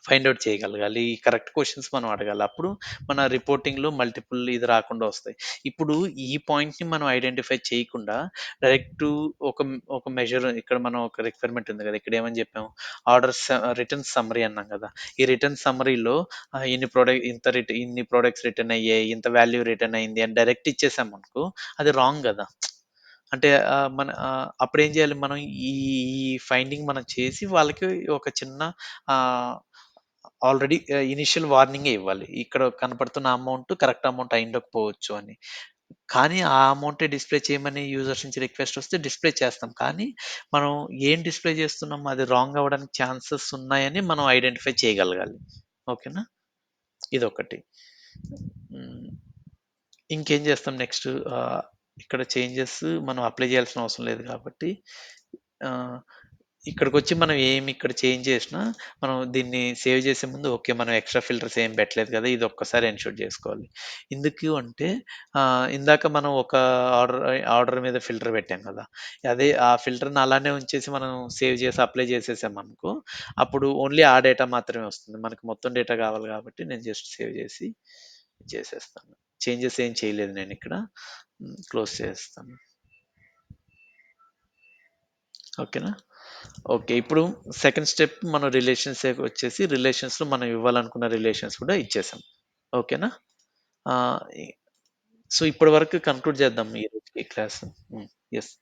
ఫైండ్ ఔట్ చేయగలగాలి. కరెక్ట్ క్వెషన్స్ మనం అడగాలి. అప్పుడు మన రిపోర్టింగ్‌లో మల్టిపుల్ ఇది రాకుండా వస్తాయి. ఇప్పుడు ఈ పాయింట్‌ని మనం ఐడెంటిఫై చేయకుండా డైరెక్టు ఒక ఒక మెజర్ ఇక్కడ మనం ఒక రిక్వైర్మెంట్ ఉంది కదా! ఇక్కడ ఏమని చెప్పాము? ఆర్డర్స్ రిటర్న్ సమ్మరీ అన్నాం కదా! ఈ రిటర్న్ సమ్మరీలో ఇన్ని ప్రొడక్ట్స్ రిటర్న్ అయ్యాయి. ఇంత వాల్యూ రిటర్న్ అయింది అని డైరెక్ట్ ఇచ్చేసామనుకో అది రాంగ్ గదా! అంటే అప్పుడేం చేయాలి మనం ఈ ఈ ఫైండింగ్ మనం చేసి వాళ్ళకి ఒక చిన్న ఆహ్, ఆల్రెడీ ఇనిషియల్ వార్నింగే ఇవ్వాలి. ఇక్కడ కనపడుతున్న అమౌంట్ కరెక్ట్ అమౌంట్ అయ్యుండకపోవచ్చు అని. కానీ ఆ అమౌంటే డిస్‌ప్లే చేయమని యూజర్స్ నుంచి రిక్వెస్ట్ వస్తే డిస్‌ప్లే చేస్తాం. కానీ మనం ఏం డిస్‌ప్లే చేస్తున్నాం అది రాంగ్ అవ్వడానికి ఛాన్సెస్ ఉన్నాయని మనం ఐడెంటిఫై చేయగలగాలి. ఓకేనా? ఇదొకటి. హ్మ్. ఇంకేం చేస్తాం నెక్స్ట్ ఇక్కడ చేంజెస్ మనం అప్లై చేయాల్సిన అవసరం లేదు కాబట్టి ఆహ్, ఇక్కడికొచ్చి మనం ఏమి ఇక్కడ చేంజ్ చేసినా మనం దీన్ని సేవ్ చేసే ముందు ఓకే. మనం ఎక్స్‌ట్రా ఫిల్టర్స్ ఏం పెట్టలేదు కదా! ఇది ఒక్కసారి ఎన్‌షూర్ చేసుకోవాలి. ఎందుకు అంటే ఇందాక మనం ఒక ఆర్డర్ మీద ఫిల్టర్ పెట్టాం కదా! అదే ఆ ఫిల్టర్‌ని అలానే ఉంచేసి మనం సేవ్ చేసి అప్లై చేసేసామనుకో అప్పుడు ఓన్లీ ఆ డేటా మాత్రమే వస్తుంది. మనకు మొత్తం డేటా కావాలి కాబట్టి నేను జస్ట్ సేవ్ చేసి చేసేస్తాను. చేంజెస్ ఏం చేయలేదు నేనిక్కడ. క్లోజ్ చేసేస్తాను. ఓకేనా? ఓకే. ఇప్పుడు సెకండ్ స్టెప్ మనం వచ్చేసి రిలేషన్స్‌లో మనం ఇవ్వాలనుకున్న రిలేషన్స్ కూడా ఇచ్చేసాం. ఓకేనా? ఆహ్, ఇ సో, ఇప్పటి వరకు కంక్లూడ్ చేద్దాం ఈ రోజుకి క్లాస్. హ్మ్. యెస్.